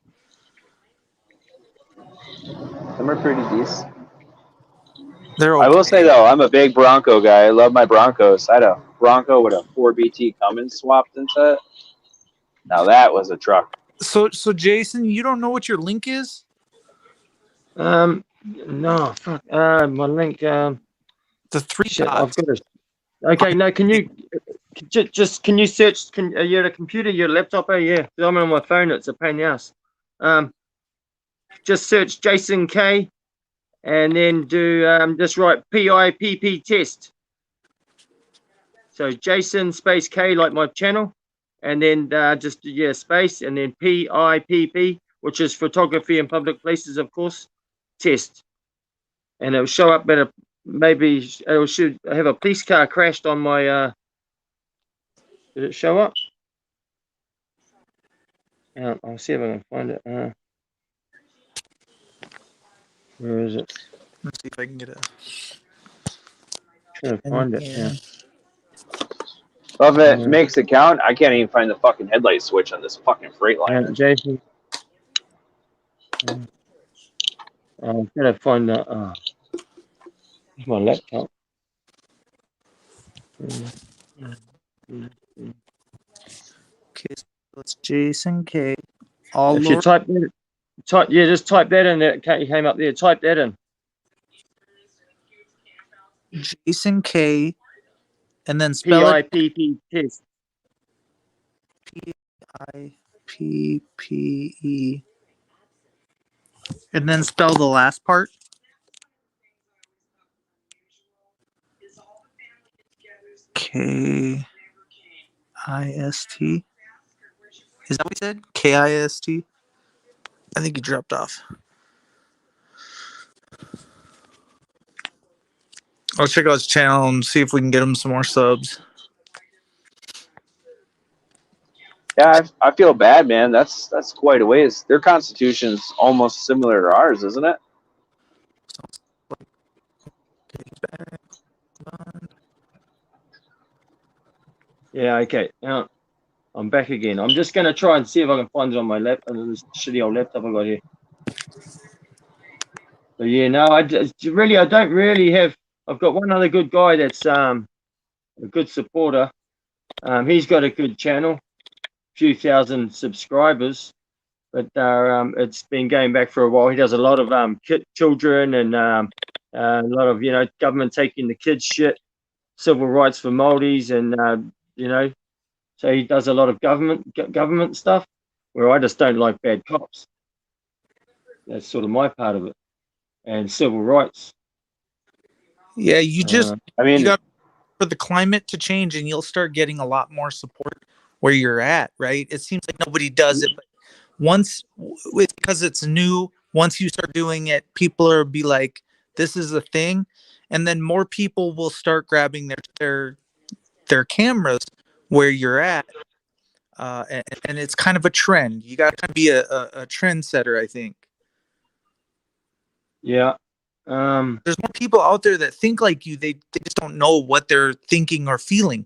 Them are pretty decent. They're okay. I will say though, I'm a big Bronco guy. I love my Broncos. I had a Bronco with a 4BT Cummins swapped into it. Now that was a truck. So Jason, you don't know what your link is? No, fuck. My link. The three dots. Okay, no. Can you can you search? You're at a computer, your laptop? Oh yeah, I'm on my phone. It's a pain in the ass. Just search Jason K, and then do just write PIPP test. So Jason space K like my channel, and then just space and then PIPP, which is photography in public places, of course. Test, and it'll show up maybe it should have a police car crashed on my Did it show up? Yeah, I'll see if I can find it. Where is it? Let's see if I can get it. Trying to find it. Yeah. Well, if it makes it count, I can't even find the fucking headlight switch on this fucking Freightliner. Jason. I'm gonna find that. My laptop. Okay, so it's Jason K. All If you type just type that in. It came up there. Type that in. Jason K. And then spell it. PIPP test. PIPPE. And then spell the last part. KIST. Is that what he said? KIST? I think he dropped off. I'll check out his channel and see if we can get him some more subs. Yeah, I feel bad, man. That's quite a ways. Their constitution's almost similar to ours, isn't it? Yeah, okay. Now I'm back again. I'm just gonna try and see if I can find it on my laptop, this shitty old laptop I got here. But yeah, no, I don't really have. I've got one other good guy that's a good supporter. He's got a good channel, few thousand subscribers, but it's been going back for a while. He does a lot of children and a lot of government taking the kids shit, civil rights for Māoris, and so he does a lot of government stuff. Where I just don't like bad cops. That's sort of my part of it, and civil rights. Yeah, you just you got for the climate to change, and you'll start getting a lot more support where you're at, right? It seems like nobody does it, but because it's new, once you start doing it, people are be like, "This is a thing," and then more people will start grabbing their cameras where you're at, and it's kind of a trend. You got to be a trendsetter, I think. Yeah. There's more people out there that think like you. They just don't know what they're thinking or feeling.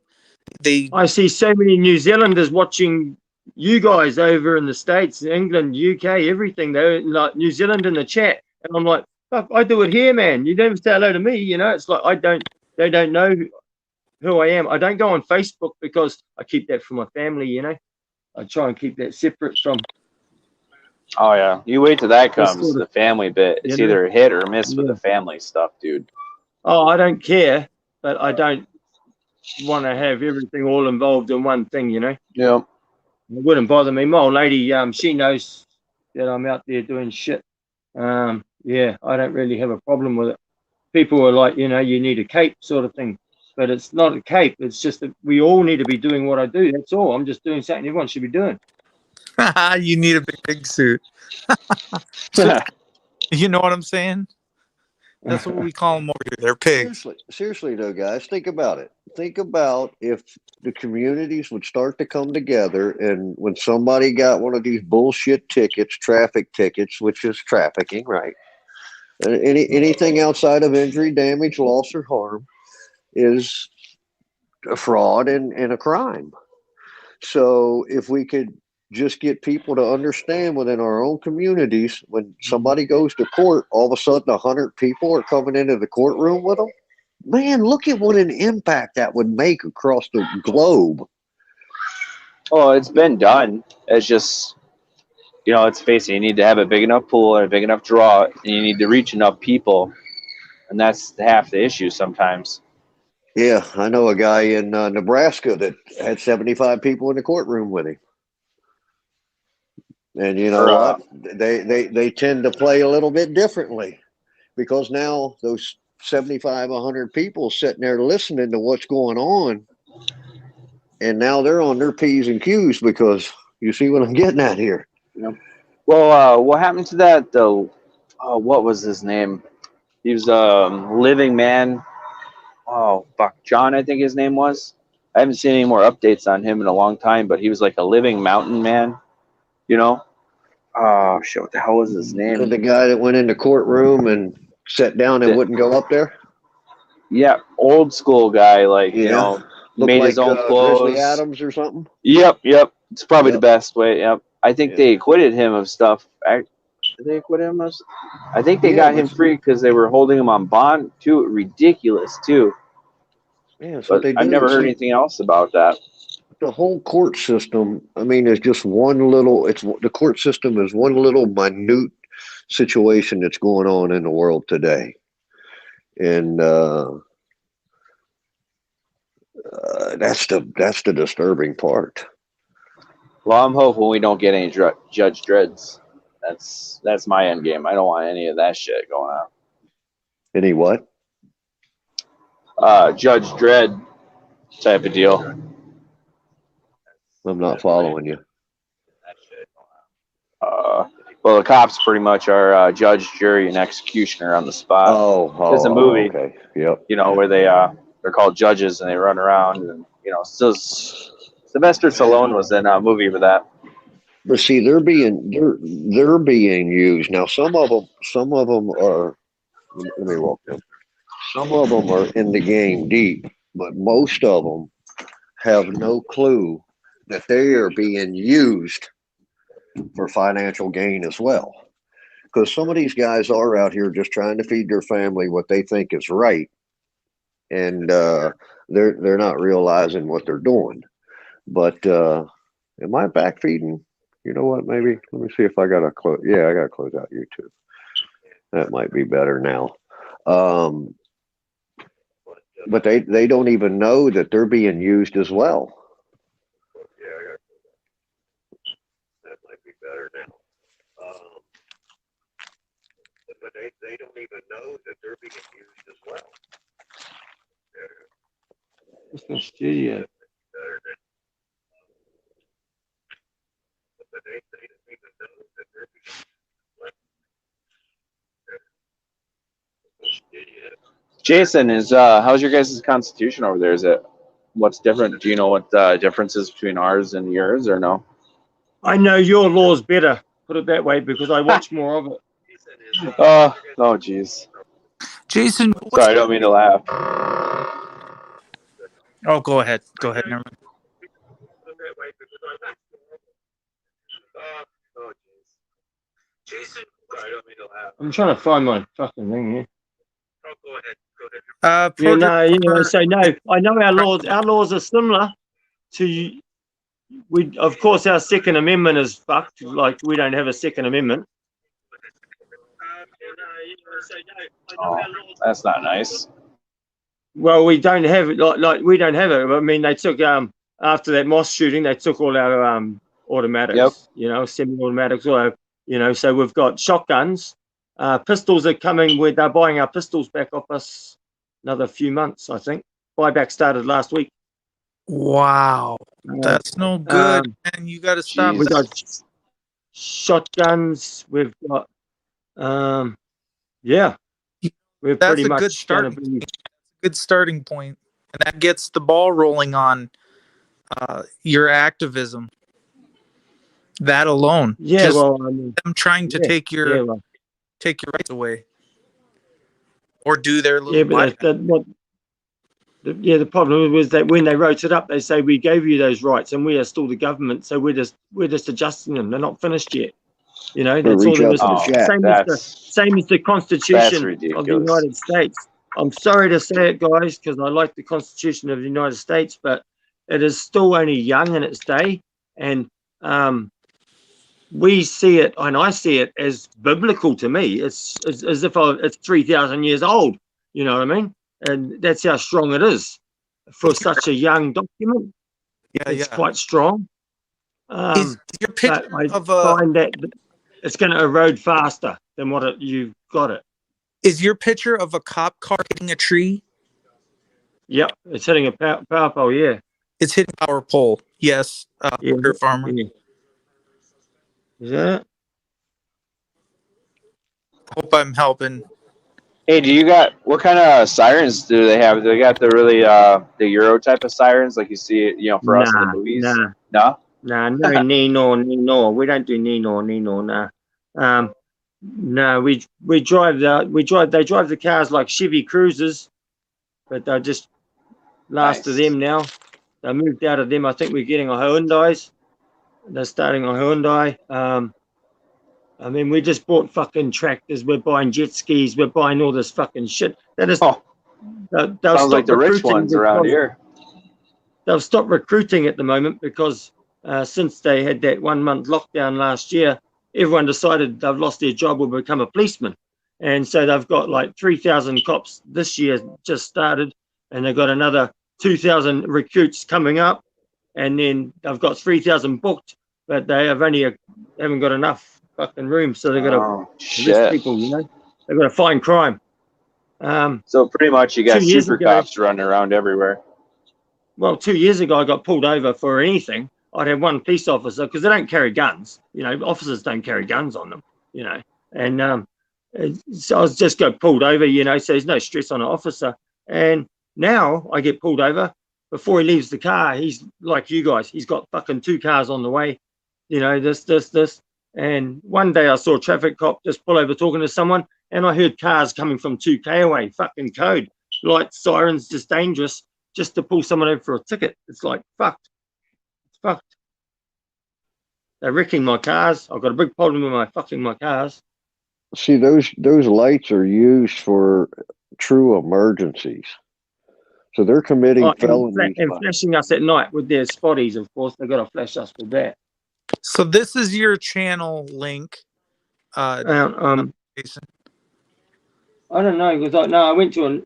I see so many New Zealanders watching you guys over in the States, England, UK, everything. They're like New Zealand in the chat, and I'm like, fuck, I do it here, man. You never say hello to me, It's like they don't know who I am. I don't go on Facebook because I keep that for my family, I try and keep that separate from. Oh yeah, you wait till that comes, the family bit. It's either hit or miss with the family stuff, dude. Oh, I don't care, but I don't want to have everything all involved in one thing, Yeah. It wouldn't bother me. My old lady, she knows that I'm out there doing shit. Yeah, I don't really have a problem with it. People are like, you need a cape sort of thing, but it's not a cape. It's just that we all need to be doing what I do. That's all. I'm just doing something everyone should be doing. You need a big suit. You know what I'm saying? That's what we call them over here. They're pigs. Seriously though, guys, think about it. Think about if the communities would start to come together, and when somebody got one of these bullshit tickets, traffic tickets, which is trafficking, right? Anything outside of injury, damage, loss, or harm is a fraud and a crime. So if we could just get people to understand within our own communities, when somebody goes to court, all of a sudden 100 people are coming into the courtroom with them. Man, look at what an impact that would make across the globe. Oh, it's been done. It's just, let's face it, you need to have a big enough pool and a big enough draw, and you need to reach enough people. And that's half the issue sometimes. Yeah, I know a guy in Nebraska that had 75 people in the courtroom with him. And you know what? They tend to play a little bit differently, because now those 75, 100 people sitting there listening to what's going on, and now they're on their P's and Q's, because you see what I'm getting at here. Yeah. Well, what happened to that though? What was his name? He was a living man. Oh fuck, John, I think his name was. I haven't seen any more updates on him in a long time, but he was like a living mountain man, you know? Oh, shit, what the hell was his name? The guy that went in the courtroom and sat down and wouldn't go up there? Yeah, old school guy, like, Yeah. you know, Looked made like his own clothes. Grizzly Adams or something? Yep. It's probably the Yep. best way, yep. I think they acquitted him of stuff. Did they acquit him of I think they got him free because they were holding him on bond, too. Ridiculous, too. Yeah, that's But what they do. I've never heard anything else about that. The whole court system, I mean, is just one little, the court system is one little minute situation that's going on in the world today. And that's the disturbing part. Well, I'm hoping we don't get any Judge Dreads. That's my end game. I don't want any of that shit going on. Any what? Judge Dredd type of deal. I'm not following you. Well, the cops pretty much are judge, jury, and executioner on the spot. It's a movie. Okay. Yep. You know, where they're called judges and they run around and, you know, so Sylvester Stallone was in a movie for that. But see, they're being used now. Some of them are. Let me walk them. Some of them are in the game deep, but most of them have no clue that they are being used for financial gain as well. Because some of these guys are out here just trying to feed their family what they think is right, and they're not realizing what they're doing. But am I back feeding? You know what? Maybe let me see if I got to close. Yeah, I got to close out YouTube. That might be better now. But they don't even know that they're being used as well. That might be better now. But they don't even know that they're being used as well. It's the studio. But they don't even know that they're being used as well. Jason, how's your guys' constitution over there? What's different? Do you know what the difference is between ours and yours, or no? I know your laws better, put it that way, because I watch more of it. Oh, jeez. Jason, Sorry, I don't mean to laugh. Oh, go ahead. Go ahead. Never mind. Jason, sorry, I don't mean to laugh. I'm trying to find my fucking thing here. Oh, go ahead. So no, I know our laws are similar to. Of course, our Second Amendment is fucked. Like, we don't have a Second Amendment. Oh, that's not nice. Well, we don't have it. Like we don't have it. I mean, they took after that mosque shooting, they took all our automatics. Yep. You know, semi-automatics. Or so we've got shotguns. Pistols are coming. They're buying our pistols back off us another few months, I think. Buyback started last week. Wow, that's no good, man. You got to stop. We got shotguns. We've got, we're That's pretty a much good starting point, and that gets the ball rolling on your activism. That alone, just them trying to take your rights away, or do their little. The problem was that when they wrote it up, they say we gave you those rights, and we are still the government, so we're just adjusting them. They're not finished yet. That's all there is. Same as the Constitution of the United States. I'm sorry to say it, guys, because I like the Constitution of the United States, but it is still only young in its day, and we see it, and I see it as biblical to me. It's as if it's 3,000 years old. You know what I mean? And that's how strong it is for such a young document. It's quite strong. Is your picture find that it's going to erode faster than what you've got it. Is your picture of a cop car hitting a tree? Yep, it's hitting a power pole. Yeah, it's hitting a power pole. Yes, farmer. Yeah. Is that? Hope I'm helping. Hey, do you got what kind of sirens do they have? Do they got the really the Euro type of sirens like you see it, for us in the movies? No. No, no. We don't do Nino. Nah. No, we drive they drive the cars like Chevy Cruisers, but they're just last of them now. They moved out of them. I think we're getting a Hyundais. They're starting on Hyundai. I mean, we just bought fucking tractors. We're buying jet skis. We're buying all this fucking shit. That is, they'll sounds like the rich recruiting ones around here. They'll stop recruiting at the moment because since they had that 1 month lockdown last year, everyone decided they've lost their job or become a policeman. And so they've got like 3,000 cops this year just started, and they've got another 2,000 recruits coming up, and then they've got 3,000 booked, but they haven't got enough fucking room, so they've got to arrest people. They've got to find crime. So pretty much you got super cops running around everywhere. Well, 2 years ago I got pulled over for anything. I'd have one police officer because they don't carry guns. Officers don't carry guns on them. And so I was just got pulled over. So there's no stress on an officer. And now I get pulled over. Before he leaves the car, he's like you guys. He's got fucking 2 cars on the way. This. And one day I saw a traffic cop just pull over talking to someone, and I heard cars coming from 2K away, fucking code, lights, sirens, just dangerous, just to pull someone over for a ticket. It's like, fucked. It's fucked. They're wrecking my cars. I've got a big problem with my cars. See, those lights are used for true emergencies. So they're committing felonies. And flashing us at night with their spotties, of course. They've got to flash us with that. So this is your channel link. Jason. I don't know because I went to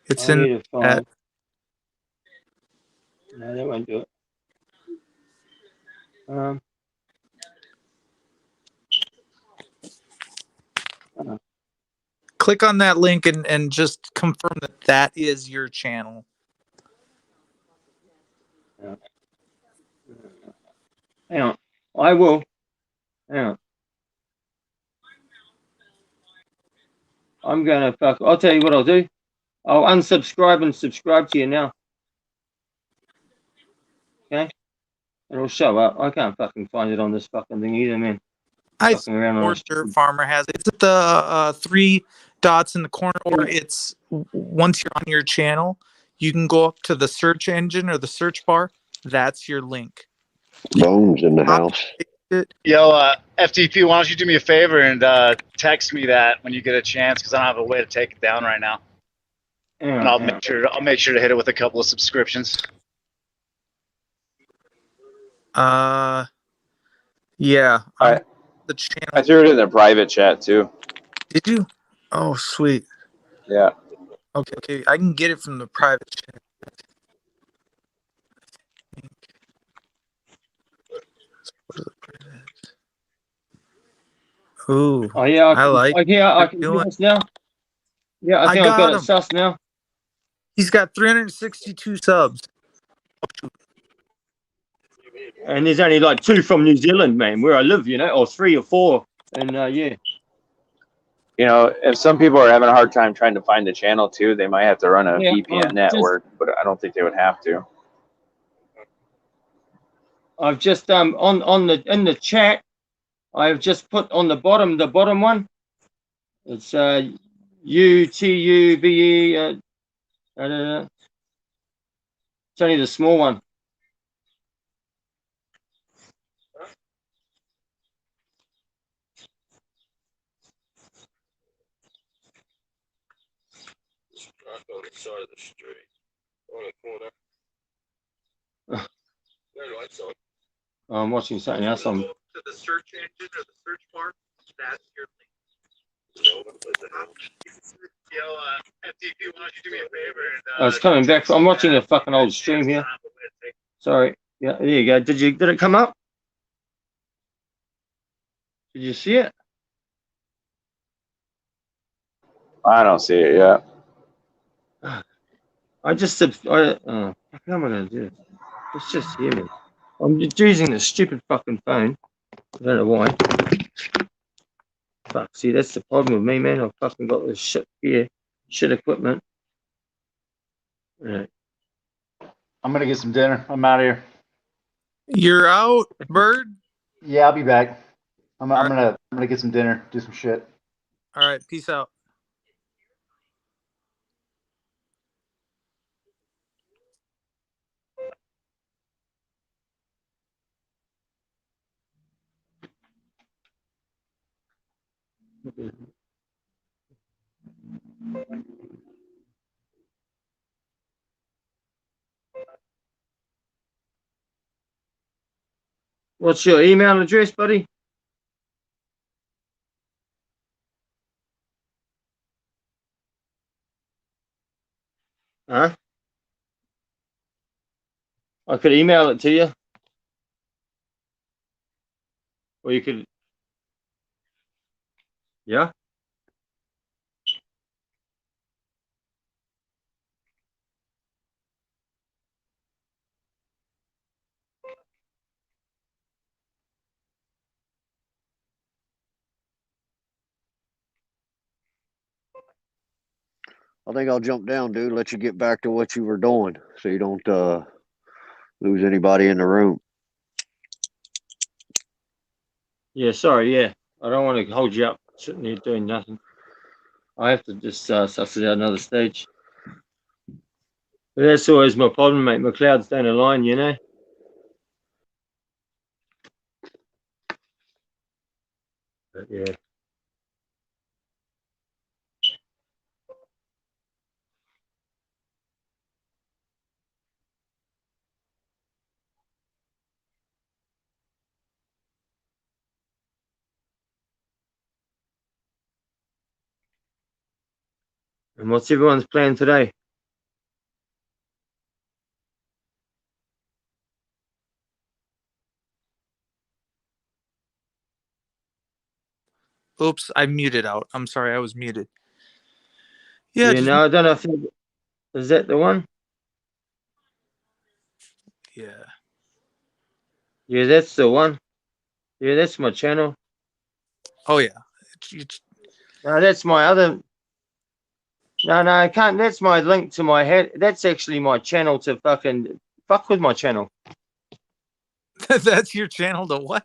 It's in. No, that won't do it. Click on that link and just confirm that is your channel. Hang on. I will. Hang on. I'm going to I'll tell you what I'll do. I'll unsubscribe and subscribe to you now. Okay? It'll show up. I can't fucking find it on this fucking thing either, man. Dirt Farmer has it. It's at the 3 dots in the corner, or it's once you're on your channel, you can go up to the search engine or the search bar. That's your link. Bones in the house. Yo, FTP, why don't you do me a favor and text me that when you get a chance, because I don't have a way to take it down right now. And I'll make sure to hit it with a couple of subscriptions. Yeah. The channel. I threw it in the private chat too. Did you? Oh, sweet. Yeah. Okay. I can get it from the private chat. Ooh. Oh yeah. I can do it now. Yeah, I think I've got it sus now. He's got 362 subs. And there's only like 2 from New Zealand, man, where I live, or 3 or 4. And yeah. If some people are having a hard time trying to find the channel too, they might have to run a VPN network, but I don't think they would have to. I've just in the chat, I've just put on the bottom one. It's UTUBE. It's only the small one. On the side of the street, on the corner. No lights on. I'm watching something else. To the search engine or the search bar. That's your link. Yo, FTP, why don't you do me a favor? I was coming back. I'm watching a fucking old stream here. Sorry. Yeah, there you go. Did it come up? Did you see it? I don't see it yet. How am I going to do it? It's just here, man. I'm just using this stupid fucking phone. I don't know why. Fuck, see, that's the problem with me, man. I've fucking got this shit gear, shit equipment. Right. I'm gonna get some dinner. I'm out of here. You're out, Bird? Yeah, I'll be back. I'm gonna get some dinner, do some shit. All right, peace out. What's your email address, buddy? Huh? I could email it to you. Or you could. Yeah? I think I'll jump down, dude. Let you get back to what you were doing, so you don't lose anybody in the room. Yeah, sorry, yeah. I don't want to hold you up sitting there doing nothing. I have to just suss it out another stage. But that's always my problem, mate. My clouds don't align, you know? But yeah. And what's everyone's plan today? Oops, I muted out. I'm sorry, I was muted. Yeah, just no, I don't know if is that the one? yeah. Yeah, that's the one. Yeah, that's my channel. Oh yeah. No, that's my other. No, I can't. That's my link to my head. That's actually my channel to fucking fuck with my channel. That's your channel to what?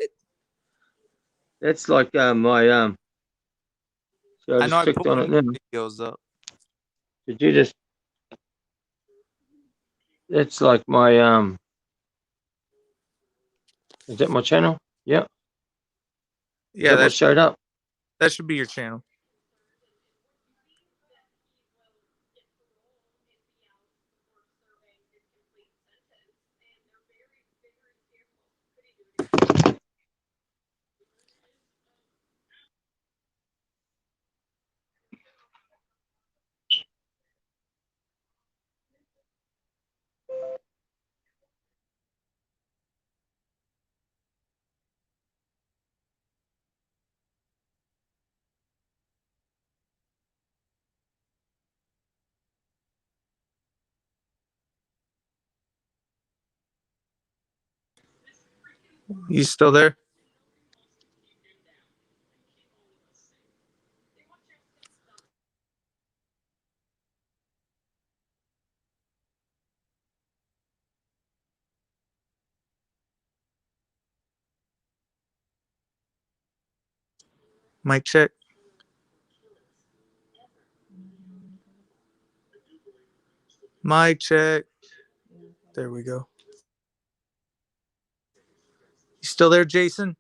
That's like my So I I know just I clicked put on one it of now. your videos up. Did you just? That's like my Is that my channel? Yeah. Yeah, What showed up? that should be your channel. You still there? Mic check. Mic check. There we go. You still there, Jason?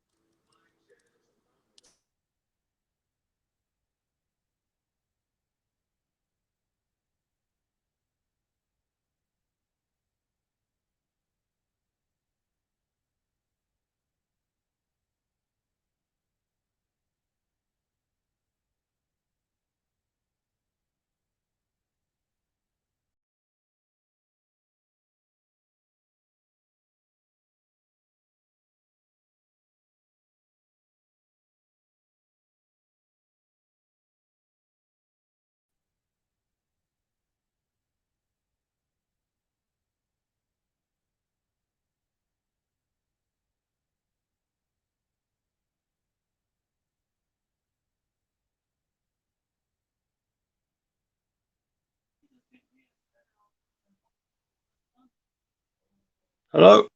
Hello?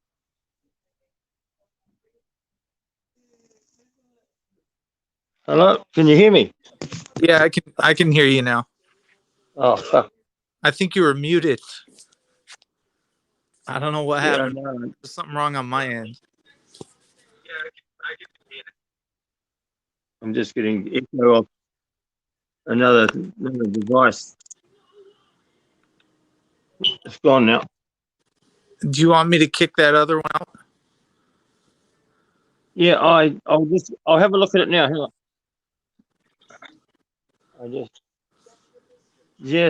Hello? Can you hear me? Yeah, I can hear you now. Oh, fuck. I think you were muted. I don't know what Yeah, happened. no. There's something wrong on my end. I'm just getting echo of another device. It's gone now. Do you want me to kick that other one out? Yeah, I'll have a look at it now. Hang on.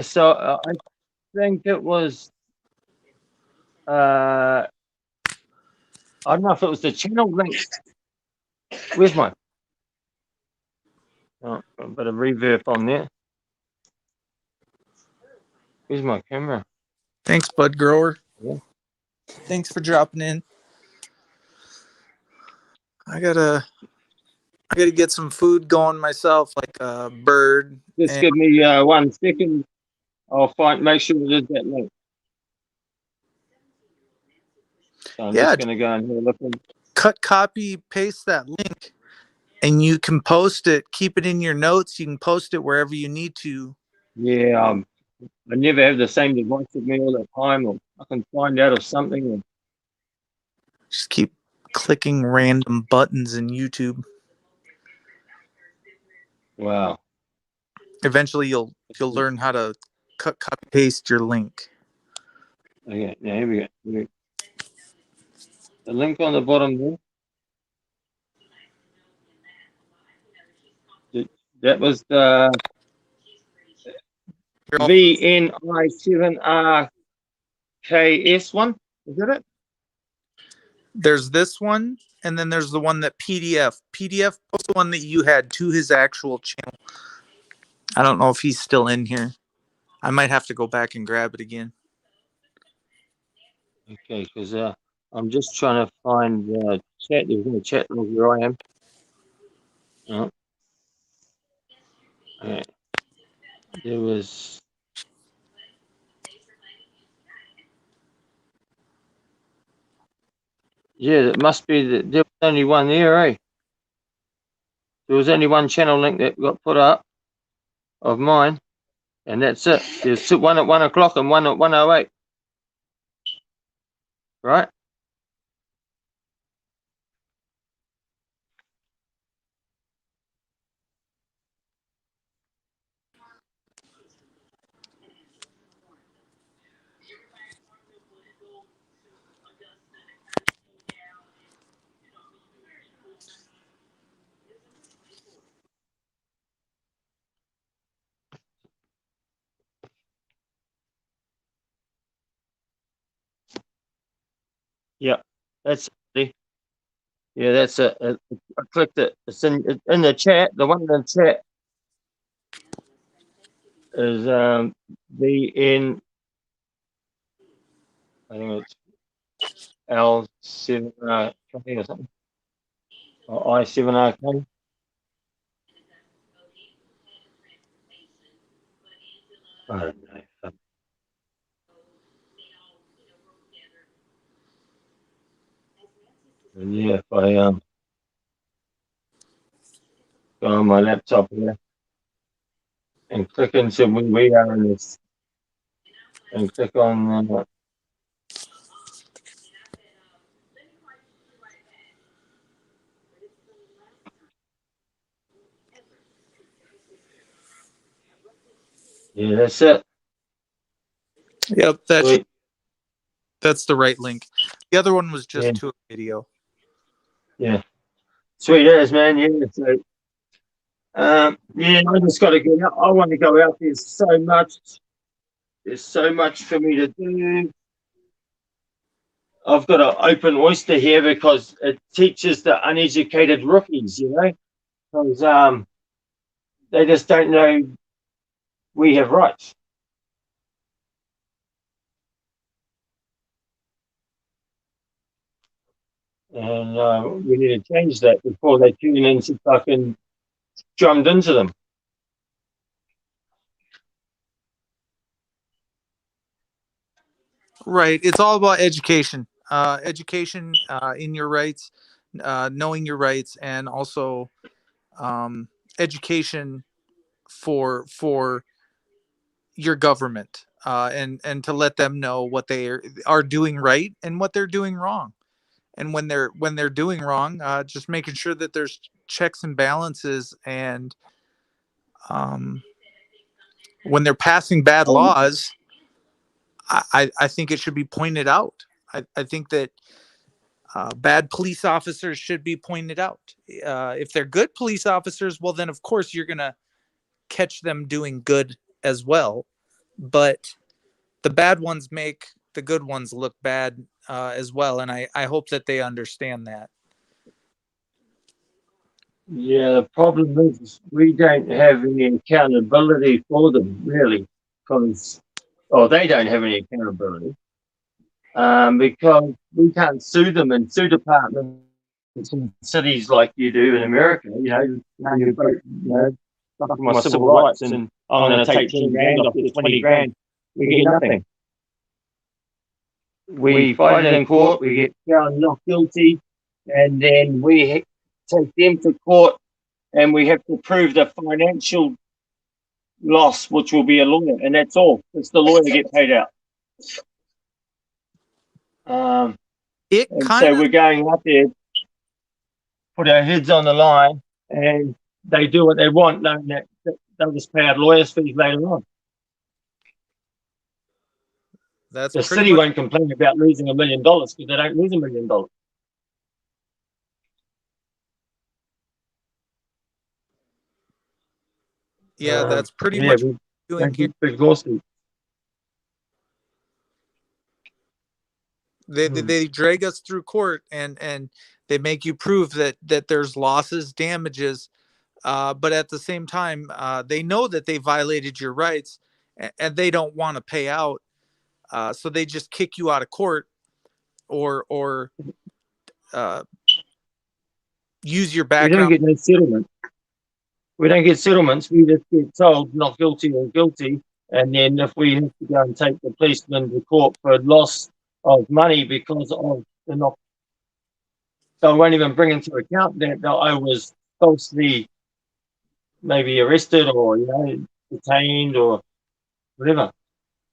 So I think it was I don't know if it was the channel link. Where's my a bit of reverb on there. Where's my camera? Thanks, Bud Grower. Yeah. Thanks for dropping in. I gotta get some food going myself, like a bird. Just give me 1 second. I'll make sure it is that link. So I'm just gonna go and have a look. Cut, copy, paste that link, and you can post it. Keep it in your notes. You can post it wherever you need to. Yeah, I never have the same device with me all the time, or I can find out of something. Just keep clicking random buttons in YouTube. Wow. Eventually, you'll learn how to cut, copy, paste your link. Okay, now here we go. The link on the bottom there. That was the VNI7RKS one. Is that it? There's this one, and then there's the one that PDF was the one that you had to his actual channel. I don't know if he's still in here. I might have to go back and grab it again. Okay, because I'm just trying to find the chat. There's no chat log where I am. Oh. Okay. There was. Yeah, it must be that there was only one there, eh? There was only one channel link that got put up of mine, and that's it. There's one at 1 o'clock and one at 1:08. Right? Yeah, that's it. Yeah, that's it. I clicked it. It's in the chat. The one in the chat is VN. I think it's L7RK or something, or I7RK. I don't know. And yeah, if I go on my laptop here and click into where we are in this, and click on yeah, that's it. Yep, that's the right link. The other one was just to a video. Yeah, sweet as, man. Yeah, so yeah, I just got to get out. I want to go out. There's so much for me to do. I've got an open oyster here because it teaches the uneducated rookies, you know, because they just don't know we have rights. And we need to change that before they tune into fucking drummed into them. Right. It's all about education. education in your rights, knowing your rights, and also education for your government, and to let them know what they are doing right and what they're doing wrong. And when they're doing wrong, just making sure that there's checks and balances, and when they're passing bad laws, I think it should be pointed out. I think that bad police officers should be pointed out. If they're good police officers, well, then of course you're gonna catch them doing good as well. But the bad ones make the good ones look bad as well, and I hope that they understand that. Yeah, the problem is we don't have any accountability for them, really, because, they don't have any accountability, because we can't sue them and sue departments in cities like you do in America. You break, my civil rights, and I'm going to take 10 grand off the 20 grand. We get nothing. We fight it in court, we get found not guilty, and then we take them to court, and we have to prove the financial loss, which will be a lawyer, and that's all. It's the lawyer to get paid out. So we're going out there, put our heads on the line, and they do what they want, knowing that they'll just pay out lawyers' fees later on. The city won't complain about losing $1 million because they don't lose $1 million. Yeah, that's pretty much doing here. Big lawsuit. They drag us through court, and they make you prove that there's losses, damages, but at the same time, they know that they violated your rights, and they don't want to pay out, so they just kick you out of court, or use your background. We don't get no settlement. We don't get settlements. We just get told not guilty or guilty, and then if we have to go and take the policeman to court for loss of money because of the not, they won't even bring into account that I was falsely maybe arrested or detained or whatever.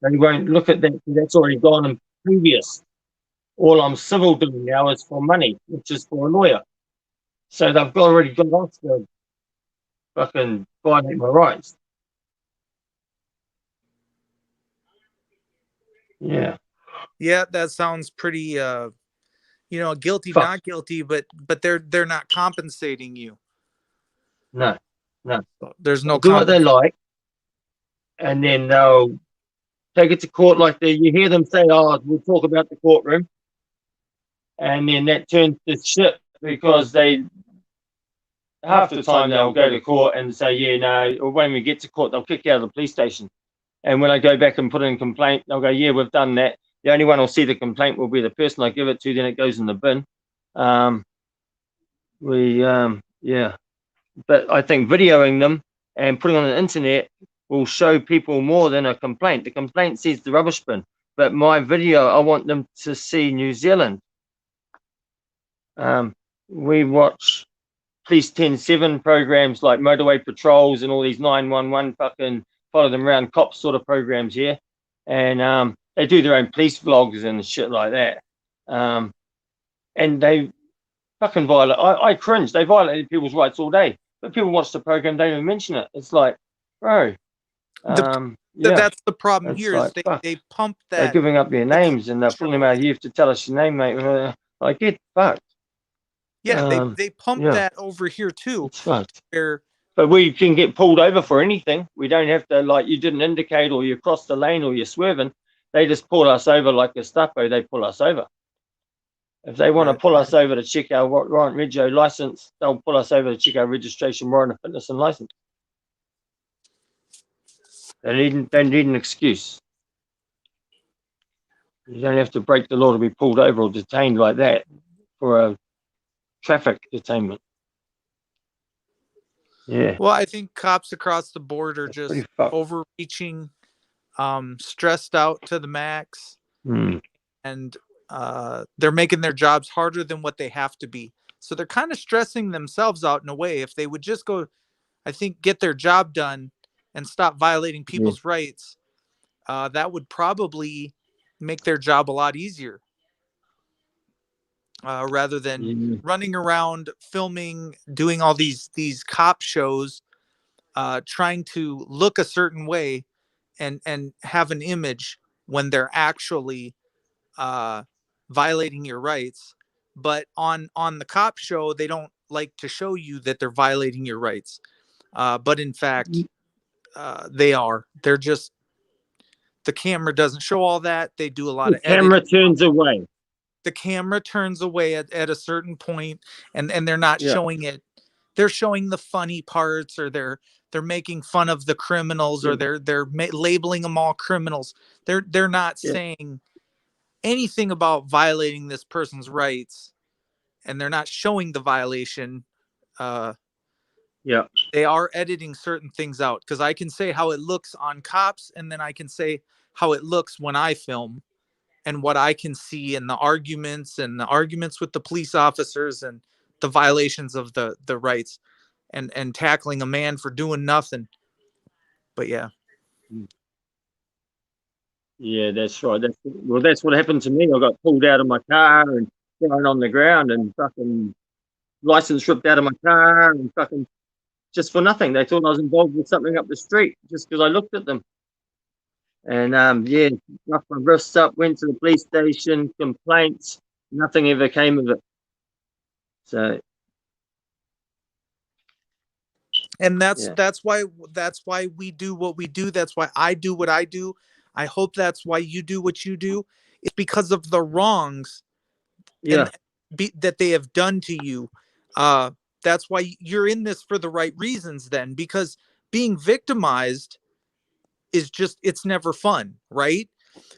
They won't look at that. That's already gone in previous. All I'm civil doing now is for money, which is for a lawyer. So they've already got off the fucking violate my rights. Yeah. Yeah, that sounds pretty guilty, not guilty, but they're not compensating you. No. There's no do what they like, and then they'll take it to court like you hear them say, we'll talk about the courtroom, and then that turns to shit because half the time they'll go to court and say, or when we get to court, they'll kick you out of the police station. And when I go back and put in a complaint, they'll go, yeah, we've done that. The only one who'll see the complaint will be the person I give it to, then it goes in the bin. But I think videoing them and putting on the internet will show people more than a complaint. The complaint says the rubbish bin, but my video, I want them to see New Zealand. We watch Police 10/7 programs like motorway patrols and all these 911 fucking follow them around cops sort of programs here, and they do their own police vlogs and shit like that, and they fucking violate. I cringe. They violated people's rights all day, but people watch the program, they don't even mention it. It's like, bro, that's the problem here. Like, is they pump that. They're giving up their names and they're pulling them out. You have to tell us your name, mate. I get fucked. Yeah, they pump that over here too. It's fucked. But we can get pulled over for anything. We don't have to, like, you didn't indicate or you crossed the lane or you're swerving. They just pull us over like Gestapo. They pull us over. If they want to pull us over to check our warrant rego license, they'll pull us over to check our registration, warrant, fitness, and license. They need an excuse. You don't have to break the law to be pulled over or detained like that for a traffic detainment. Yeah. Well, I think cops across the board are just overreaching, stressed out to the max, and they're making their jobs harder than what they have to be. So they're kind of stressing themselves out in a way. If they would just go, I think, get their job done and stop violating people's rights, that would probably make their job a lot easier. Rather than running around filming, doing all these cop shows, trying to look a certain way and have an image when they're actually violating your rights. But on the cop show, they don't like to show you that they're violating your rights. But in fact, they are. They're just, the camera doesn't show all that. They do a lot of editing. Camera turns away. The camera turns away at a certain point, and they're not showing it. They're showing the funny parts, or they're making fun of the criminals, or they're labeling them all criminals. They're not saying anything about violating this person's rights, and they're not showing the violation. They are editing certain things out, because I can say how it looks on cops, and then I can say how it looks when I film, and what I can see in the arguments with the police officers, and the violations of the rights, and tackling a man for doing nothing. But yeah, that's right. That's what happened to me. I got pulled out of my car and thrown on the ground, and fucking license ripped out of my car, and fucking just for nothing. They thought I was involved with something up the street just because I looked at them. And knocked my wrists up, went to the police station, complaints, nothing ever came of it. So, and that's why we do what we do. That's why I do what I do. I hope that's why you do what you do. It's because of the wrongs that they have done to you. That's why you're in this for the right reasons then, because being victimized is just, it's never fun, right?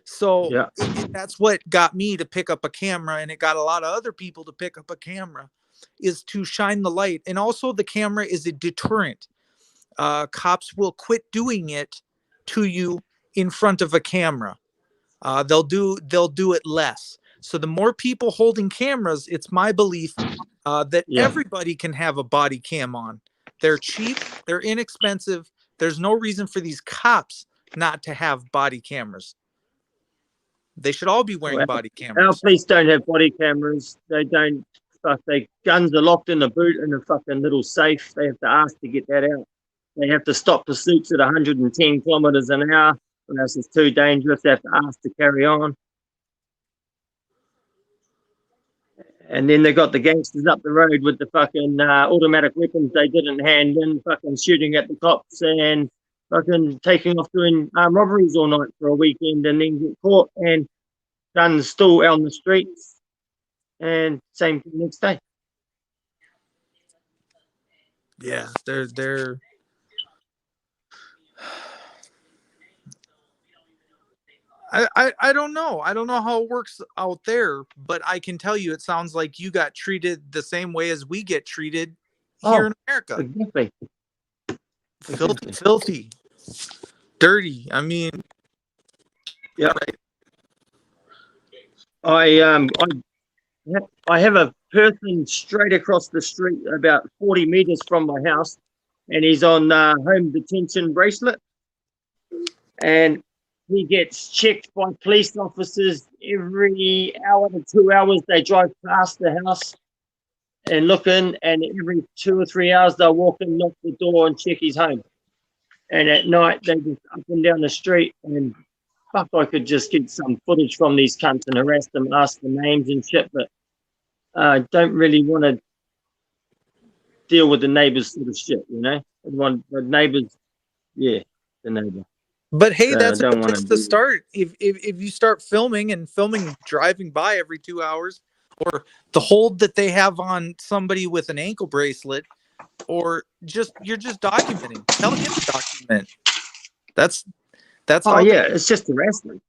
So that's what got me to pick up a camera, and it got a lot of other people to pick up a camera, is to shine the light. And also the camera is a deterrent. Cops will quit doing it to you in front of a camera. They'll do it less. So the more people holding cameras, it's my belief that everybody can have a body cam on. They're cheap, they're inexpensive. There's no reason for these cops not to have body cameras. They should all be wearing body cameras. Our police don't have body cameras. They don't. Their guns are locked in the boot in a fucking little safe. They have to ask to get that out. They have to stop pursuits at 110 kilometers an hour, unless it's too dangerous. They have to ask to carry on. And then they got the gangsters up the road with the fucking automatic weapons they didn't hand in, fucking shooting at the cops and fucking taking off doing robberies all night for a weekend, and then get caught and guns still out on the streets, and same thing next day. Yeah, they're I don't know. I don't know how it works out there, but I can tell you it sounds like you got treated the same way as we get treated here in America. Exactly. Filthy, dirty. I mean, right. I have a person straight across the street, about 40 meters from my house, and he's on home detention bracelet, and he gets checked by police officers every hour to 2 hours. They drive past the house and look in, and every 2 or 3 hours they'll walk in, knock the door, and check his home. And at night they just up and down the street, and fuck, I could just get some footage from these cunts and harass them, ask for names and shit, but I don't really want to deal with the neighbors sort of shit, you know? I want the neighbors, the neighbor. But hey, that's a place to start. If you start filming driving by every 2 hours, or the hold that they have on somebody with an ankle bracelet, or you're just documenting. Tell him to document. That's it's just harassment.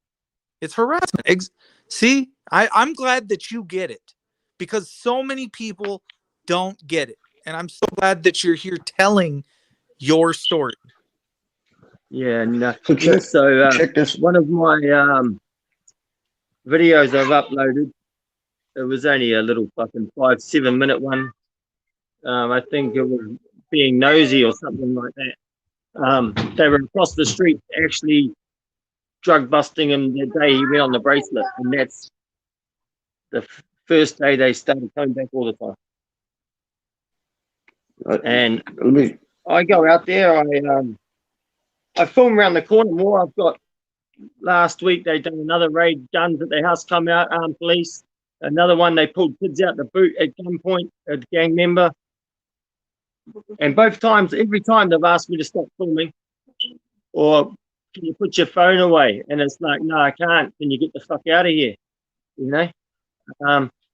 It's harassment. See, I'm glad that you get it, because so many people don't get it, and I'm so glad that you're here telling your story. Yeah, and also check this. One of my videos I've uploaded. It was only a little fucking 5-7 minute one. I think it was being nosy or something like that. They were across the street actually drug busting him the day he went on the bracelet, and that's the first day they started coming back all the time. And I go out there, I film around the corner more. I've got, last week they done another raid, guns at their house come out, armed police. Another one, they pulled kids out the boot at gunpoint, a gang member. And both times, every time they've asked me to stop filming, or can you put your phone away? And it's like, no, I can't. Can you get the fuck out of here? You know?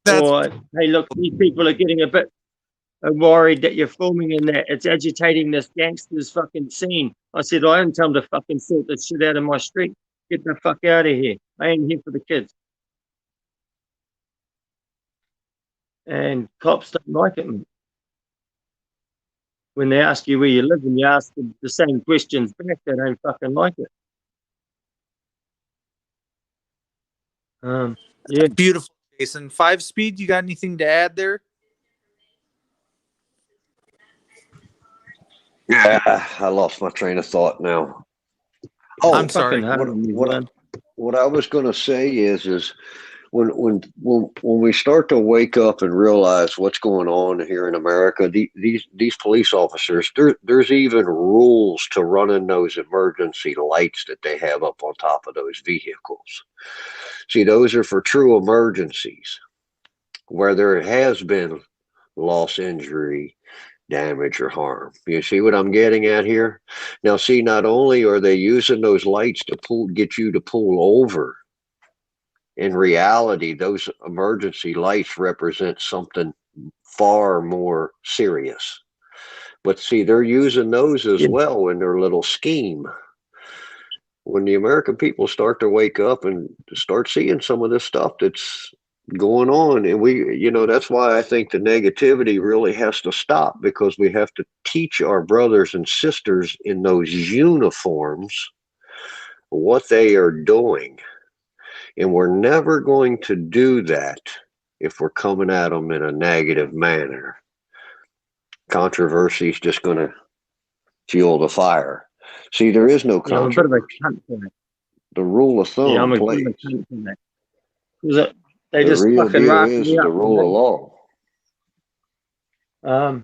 Or, hey, look, these people are getting a bit worried that you're filming and that it's agitating this gangster's fucking scene. I said, I didn't tell them to fucking sort this shit out of my street. Get the fuck out of here. I ain't here for the kids. And cops don't like it, man. When they ask you where you live and you ask them the same questions back, they don't fucking like it. Yeah. Beautiful, Jason. 5-speed, you got anything to add there? Yeah, I lost my train of thought now. Oh, I'm sorry. What I was going to say is when we start to wake up and realize what's going on here in America, these police officers, there's even rules to running those emergency lights that they have up on top of those vehicles. See, those are for true emergencies where there has been loss, injury, damage, or harm. You see what I'm getting at here? Now, see, not only are they using those lights to get you to pull over, in reality, those emergency lights represent something far more serious. But see, they're using those as well in their little scheme. When the American people start to wake up and start seeing some of this stuff that's going on, and that's why I think the negativity really has to stop, because we have to teach our brothers and sisters in those uniforms what they are doing. And we're never going to do that if we're coming at them in a negative manner. Controversy is just going to fuel the fire. See, there is no controversy. I'm a bit of a cunt for that. The rule of thumb I'm a plays. bit of a cunt for that. They the just real fucking deal rock is me the up, rule of law.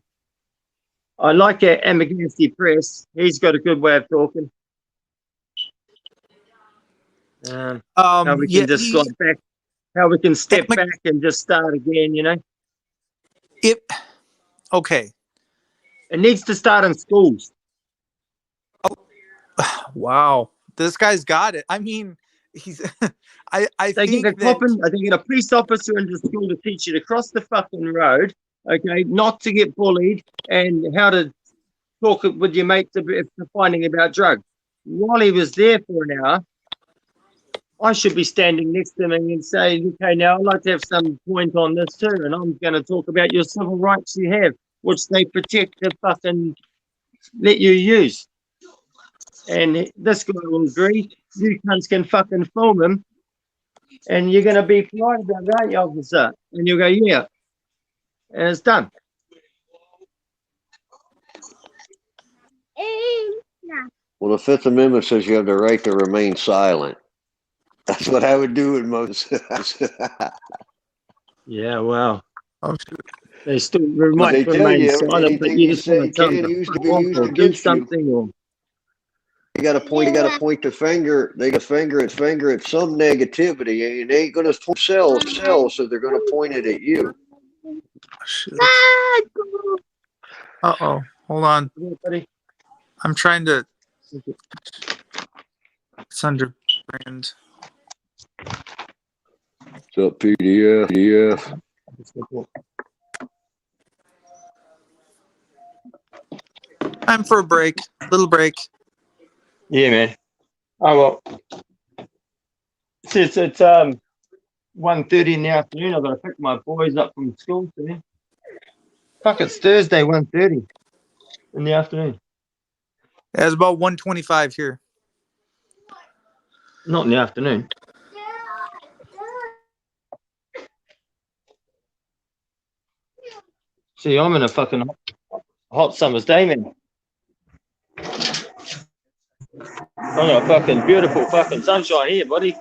I like Amagancy Press. He's got a good way of talking. How we can just slide back, how we can step back and just start again, Okay. It needs to start in schools. Wow. This guy's got it. I mean, he's I think get a police officer into school to teach you to cross the fucking road, okay, not to get bullied, and how to talk with your mates if they're finding about drugs. While he was there for an hour, I should be standing next to him and saying, okay, now I'd like to have some point on this too, and I'm going to talk about your civil rights you have, which they protect to fucking let you use. And this guy will agree, you cunts can fucking film him, and you're going to be polite about that, aren't you, officer? And you'll go, yeah. And it's done. Well, the Fifth Amendment says you have the right to remain silent. That's what I would do in most. Yeah, well. Oh, they still might remain silent, but you just want to tell them to do something. Or you got to point the finger. They got finger at some negativity, and they ain't going to themselves, so they're going to point it at you. Uh-oh. Hold on. I'm trying to. It's under brand. What's up, PDF? Time for a break. Little break. Yeah, man. Oh well. It's 1:30 in the afternoon. I've got to pick my boys up from school today. Fuck, it's Thursday, 1:30 in the afternoon. Yeah, it's about 1:25 here. Not in the afternoon. See, I'm in a fucking hot summer's day, man. I got fucking beautiful fucking sunshine here, buddy.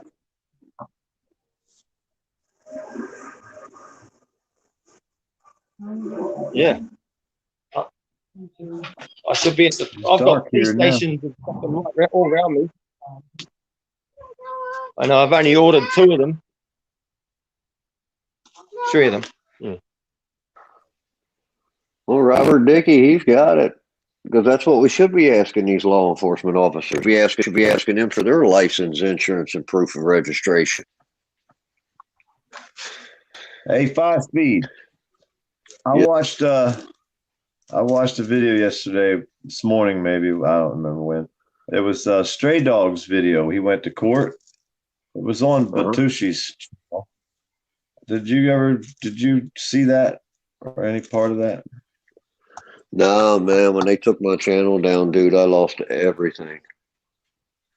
Yeah. I should be at the. I've got three stations fucking right all around me. I know I've only ordered 2 of them. 3 of them. Yeah. Well, Robert Dickey, he's got it. Because that's what we should be asking these law enforcement officers. We should be asking them for their license, insurance, and proof of registration. Hey, 5 Speed. I watched a video yesterday, this morning maybe, I don't remember when. It was Stray Dog's video. He went to court. It was on Batushi's channel. Did you see that or any part of that? No, man, when they took my channel down, dude, I lost everything.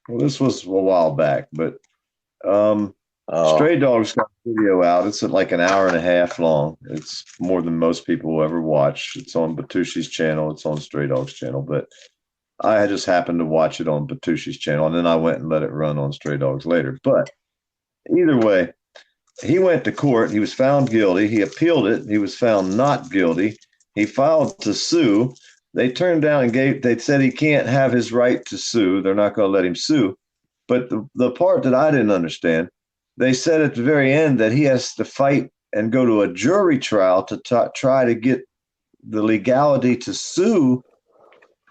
Well, this was a while back, but Stray Dog's got a video out. It's like an hour and a half long. It's more than most people will ever watch. It's on Batushi's channel. It's on Stray Dog's channel, but I just happened to watch it on Batushi's channel, and then I went and let it run on Stray Dogs later. But either way, he went to court. He was found guilty. He appealed it. He was found not guilty. He filed to sue. They turned down and they said he can't have his right to sue. They're not going to let him sue. But the part that I didn't understand, they said at the very end that he has to fight and go to a jury trial to try to get the legality to sue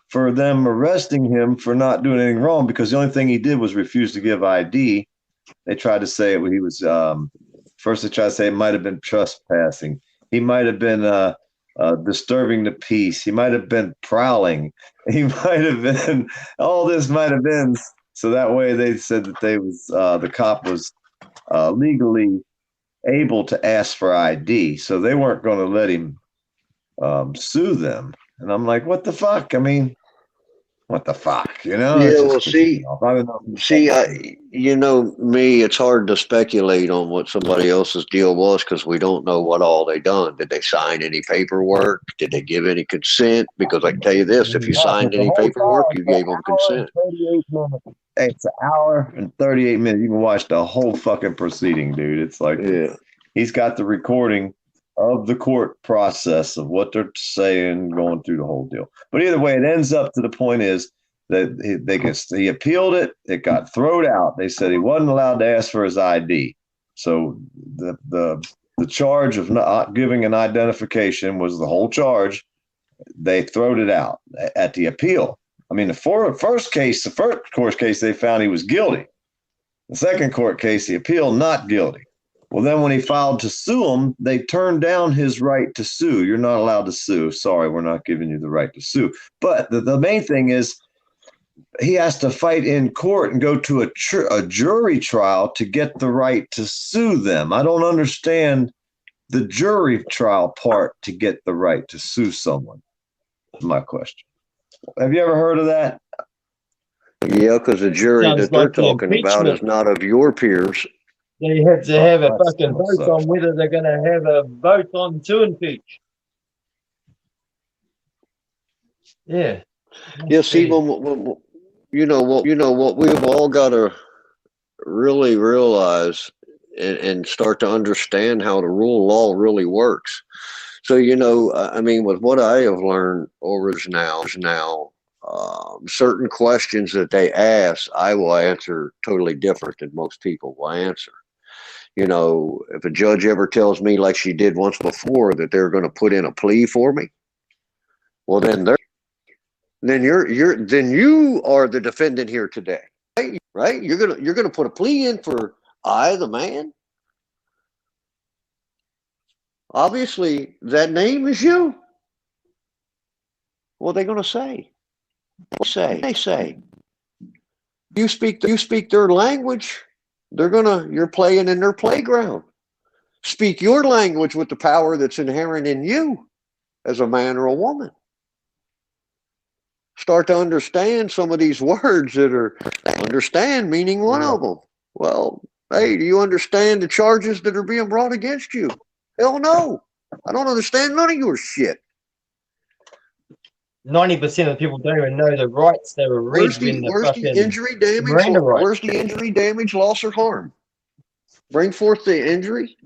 for them arresting him for not doing anything wrong, because the only thing he did was refuse to give ID. They tried to say he was, first they tried to say it might have been trespassing. He might have been disturbing the peace. He might have been prowling. He might have been, all this might have been. So that way they said that the cop was legally able to ask for ID. So they weren't going to let him sue them. And I'm like, what the fuck? I mean, what the fuck, you know? Yeah, well, you know me, it's hard to speculate on what somebody else's deal was because we don't know what all they done. Did they sign any paperwork? Did they give any consent? Because I can tell you this, if you signed any paperwork, you gave them consent. It's an hour and 38 minutes. You can watch the whole fucking proceeding, dude. It's like, yeah, he's got the recording of the court process of what they're saying, going through the whole deal. But either way, it ends up to the point is that he appealed it. It got thrown out. They said he wasn't allowed to ask for his ID. So the charge of not giving an identification was the whole charge. They throwed it out at the appeal. I mean, the first court case, they found he was guilty. The second court case, he appealed not guilty. Well, then when he filed to sue him, they turned down his right to sue. You're not allowed to sue. Sorry, we're not giving you the right to sue. But the main thing is he has to fight in court and go to a jury trial to get the right to sue them. I don't understand the jury trial part to get the right to sue someone. That's my question. Have you ever heard of that? Yeah, because the jury that they're talking about is not of your peers. They have to have a fucking vote on whether they're going to have a vote on to impeach. Yeah. Yeah. See, when, you know what we've all got to really realize and start to understand how the rule of law really works. So, I mean, with what I have learned over now, certain questions that they ask, I will answer totally different than most people will answer. If a judge ever tells me, like she did once before, that they're going to put in a plea for me, well, then you are the defendant here today, right? You're gonna put a plea in for I, the man. Obviously, that name is you. What are they going to say? They say you speak their language. You're playing in their playground. Speak your language with the power that's inherent in you as a man or a woman. Start to understand some of these words that are meaning one of them. Well, hey, do you understand the charges that are being brought against you? Hell no. I don't understand none of your shit. 90% of people don't even know the rights they were read when the where's fucking the injury damage? Miranda rights. Where's the injury, damage, loss, or harm? Bring forth the injury,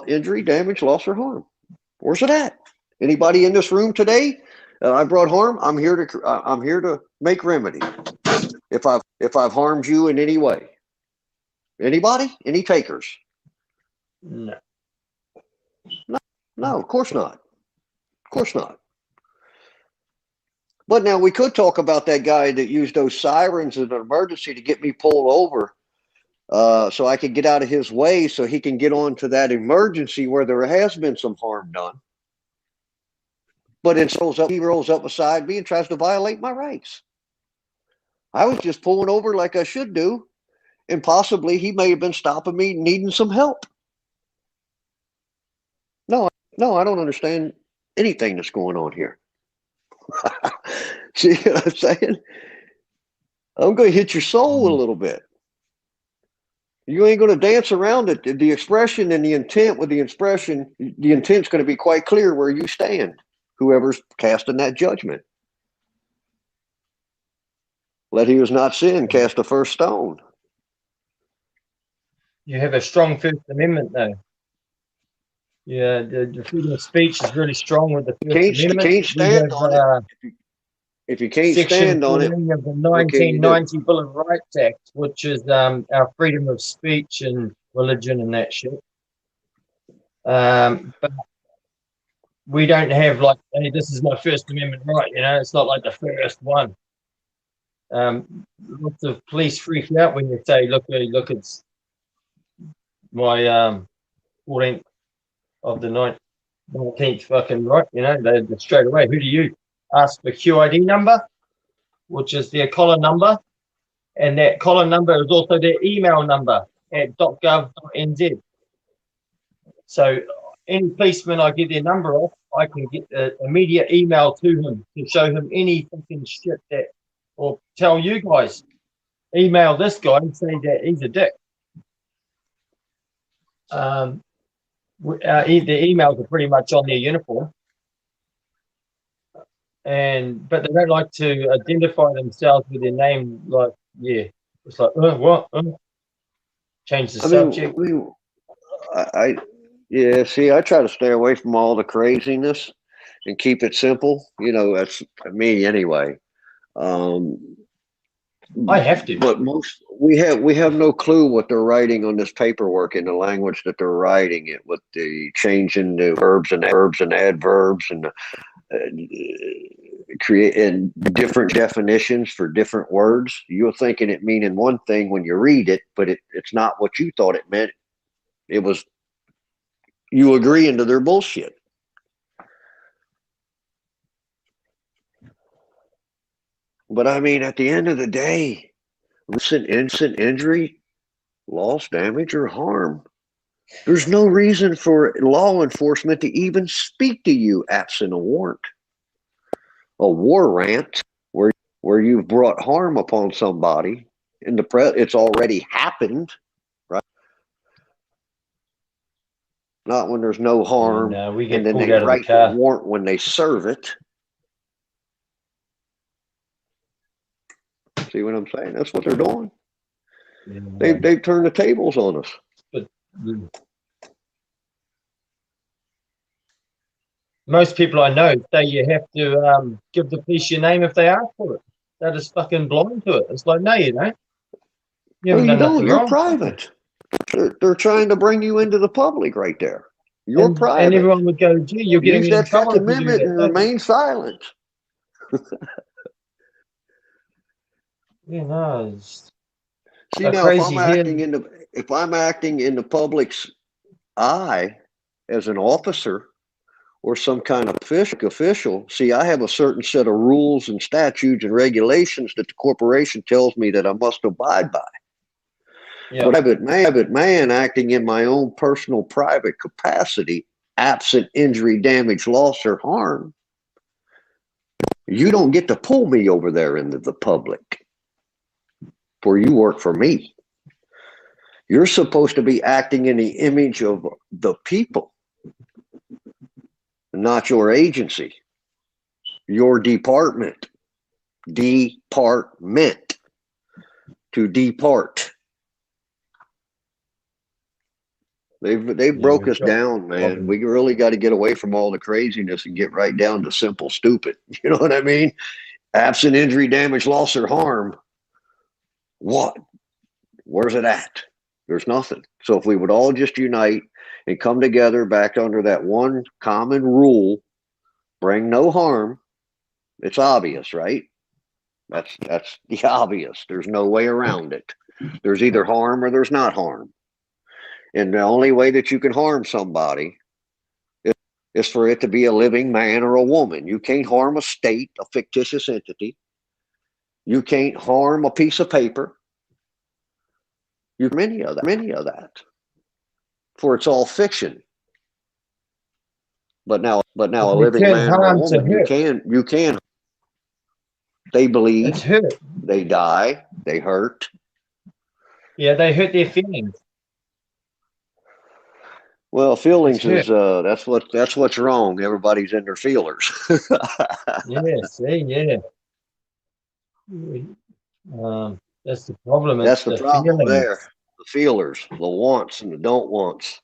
injury, damage, loss, or harm. Where's it at? Anybody in this room today? I brought harm. I'm here to make remedy. If I've harmed you in any way. Anybody? Any takers? No. No, of course not. Of course not. But now we could talk about that guy that used those sirens in an emergency to get me pulled over, so I could get out of his way so he can get on to that emergency where there has been some harm done. But he rolls up beside me and tries to violate my rights. I was just pulling over like I should do, and possibly he may have been stopping me needing some help. No, I don't understand anything that's going on here. See what I'm saying? I'm going to hit your soul a little bit. You ain't going to dance around it. The expression and the intent with the expression, the intent's going to be quite clear where you stand, whoever's casting that judgment. Let he who has not sinned cast the first stone. You have a strong First Amendment, though. Yeah, the freedom of speech is really strong with the First Amendment. Can't stand on it. If you can't stand on it, of the 1990 Bill of Rights Act, which is our freedom of speech and religion and that shit. But we don't have like, hey, this is my First Amendment right. You know, it's not like the first one. Lots of police freak out when you say, look, it's my 14th of the 19th fucking right. You know, they're straight away. Who do you ask for? QID number, which is their collar number, and that collar number is also their email number at .gov.nz. So any policeman I get their number off, I can get an immediate email to him to show him any fucking shit that, or tell you guys, email this guy and say that he's a dick. The emails are pretty much on their uniform, but they don't like to identify themselves with their name. Like, yeah, it's like what? Change the subject. See, I try to stay away from all the craziness and keep it simple. You know, that's me anyway. I have to. But we have no clue what they're writing on this paperwork in the language that they're writing it, with the changing the verbs and adverbs and creating different definitions for different words. You're thinking it meaning one thing when you read it, but it's not what you thought it meant. It was you agreeing to their bullshit. But I mean, at the end of the day, instant injury, loss, damage, or harm, there's no reason for law enforcement to even speak to you absent a warrant. A war rant where you've brought harm upon somebody in it's already happened, right? Not when there's no harm, and then they write the warrant when they serve it. See what I'm saying? That's what they're doing. Yeah. They've turned the tables on us. But most people I know say you have to give the police your name if they ask for it. They're just fucking blind to it. It's like, no, you don't. You don't. You're private. They're trying to bring you into the public right there. You're private. And everyone would go, gee, you're getting in trouble. Use that Second Amendment and remain silent. You know, see now, if I'm acting in the public's eye as an officer or some kind of official, see, I have a certain set of rules and statutes and regulations that the corporation tells me that I must abide by. Yeah. But private man acting in my own personal private capacity, absent injury, damage, loss, or harm, you don't get to pull me over there into the public. Where you work for me. You're supposed to be acting in the image of the people. not your agency, your department. Department. To depart. They broke us down, man. We really got to get away from all the craziness and get right down to simple stupid. You know what I mean? Absent injury, damage, loss, or harm. What? Where's it at? There's nothing. So if we would all just unite and come together back under that one common rule, bring no harm, it's obvious, right? That's the obvious. There's no way around it. There's either harm or there's not harm. And the only way that you can harm somebody is for it to be a living man or a woman. You can't harm a state, a fictitious entity. You can't harm a piece of paper. You many of that. For it's all fiction. But now a living man or a woman, you can. They bleed. They die. They hurt. Yeah, they hurt their feelings. Well, feelings is that's what's wrong. Everybody's in their feelers. Yes, yeah. That's the problem. That's the problem there. The feelers, the wants and the don't wants.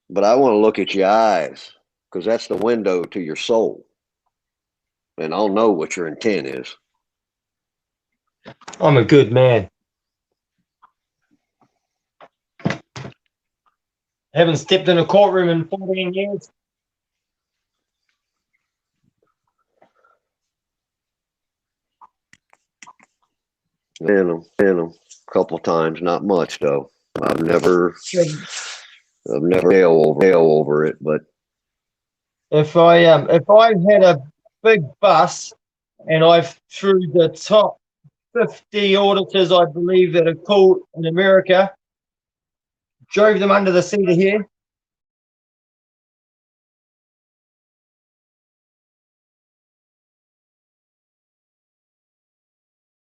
But I want to look at your eyes, because that's the window to your soul. And I'll know what your intent is. I'm a good man. Haven't stepped in a courtroom in 14 years. Been a couple times, not much though. I've never hail over it, but if I had a big bus and I threw the top 50 auditors, I believe, that are cool in America, drove them under the seat of here,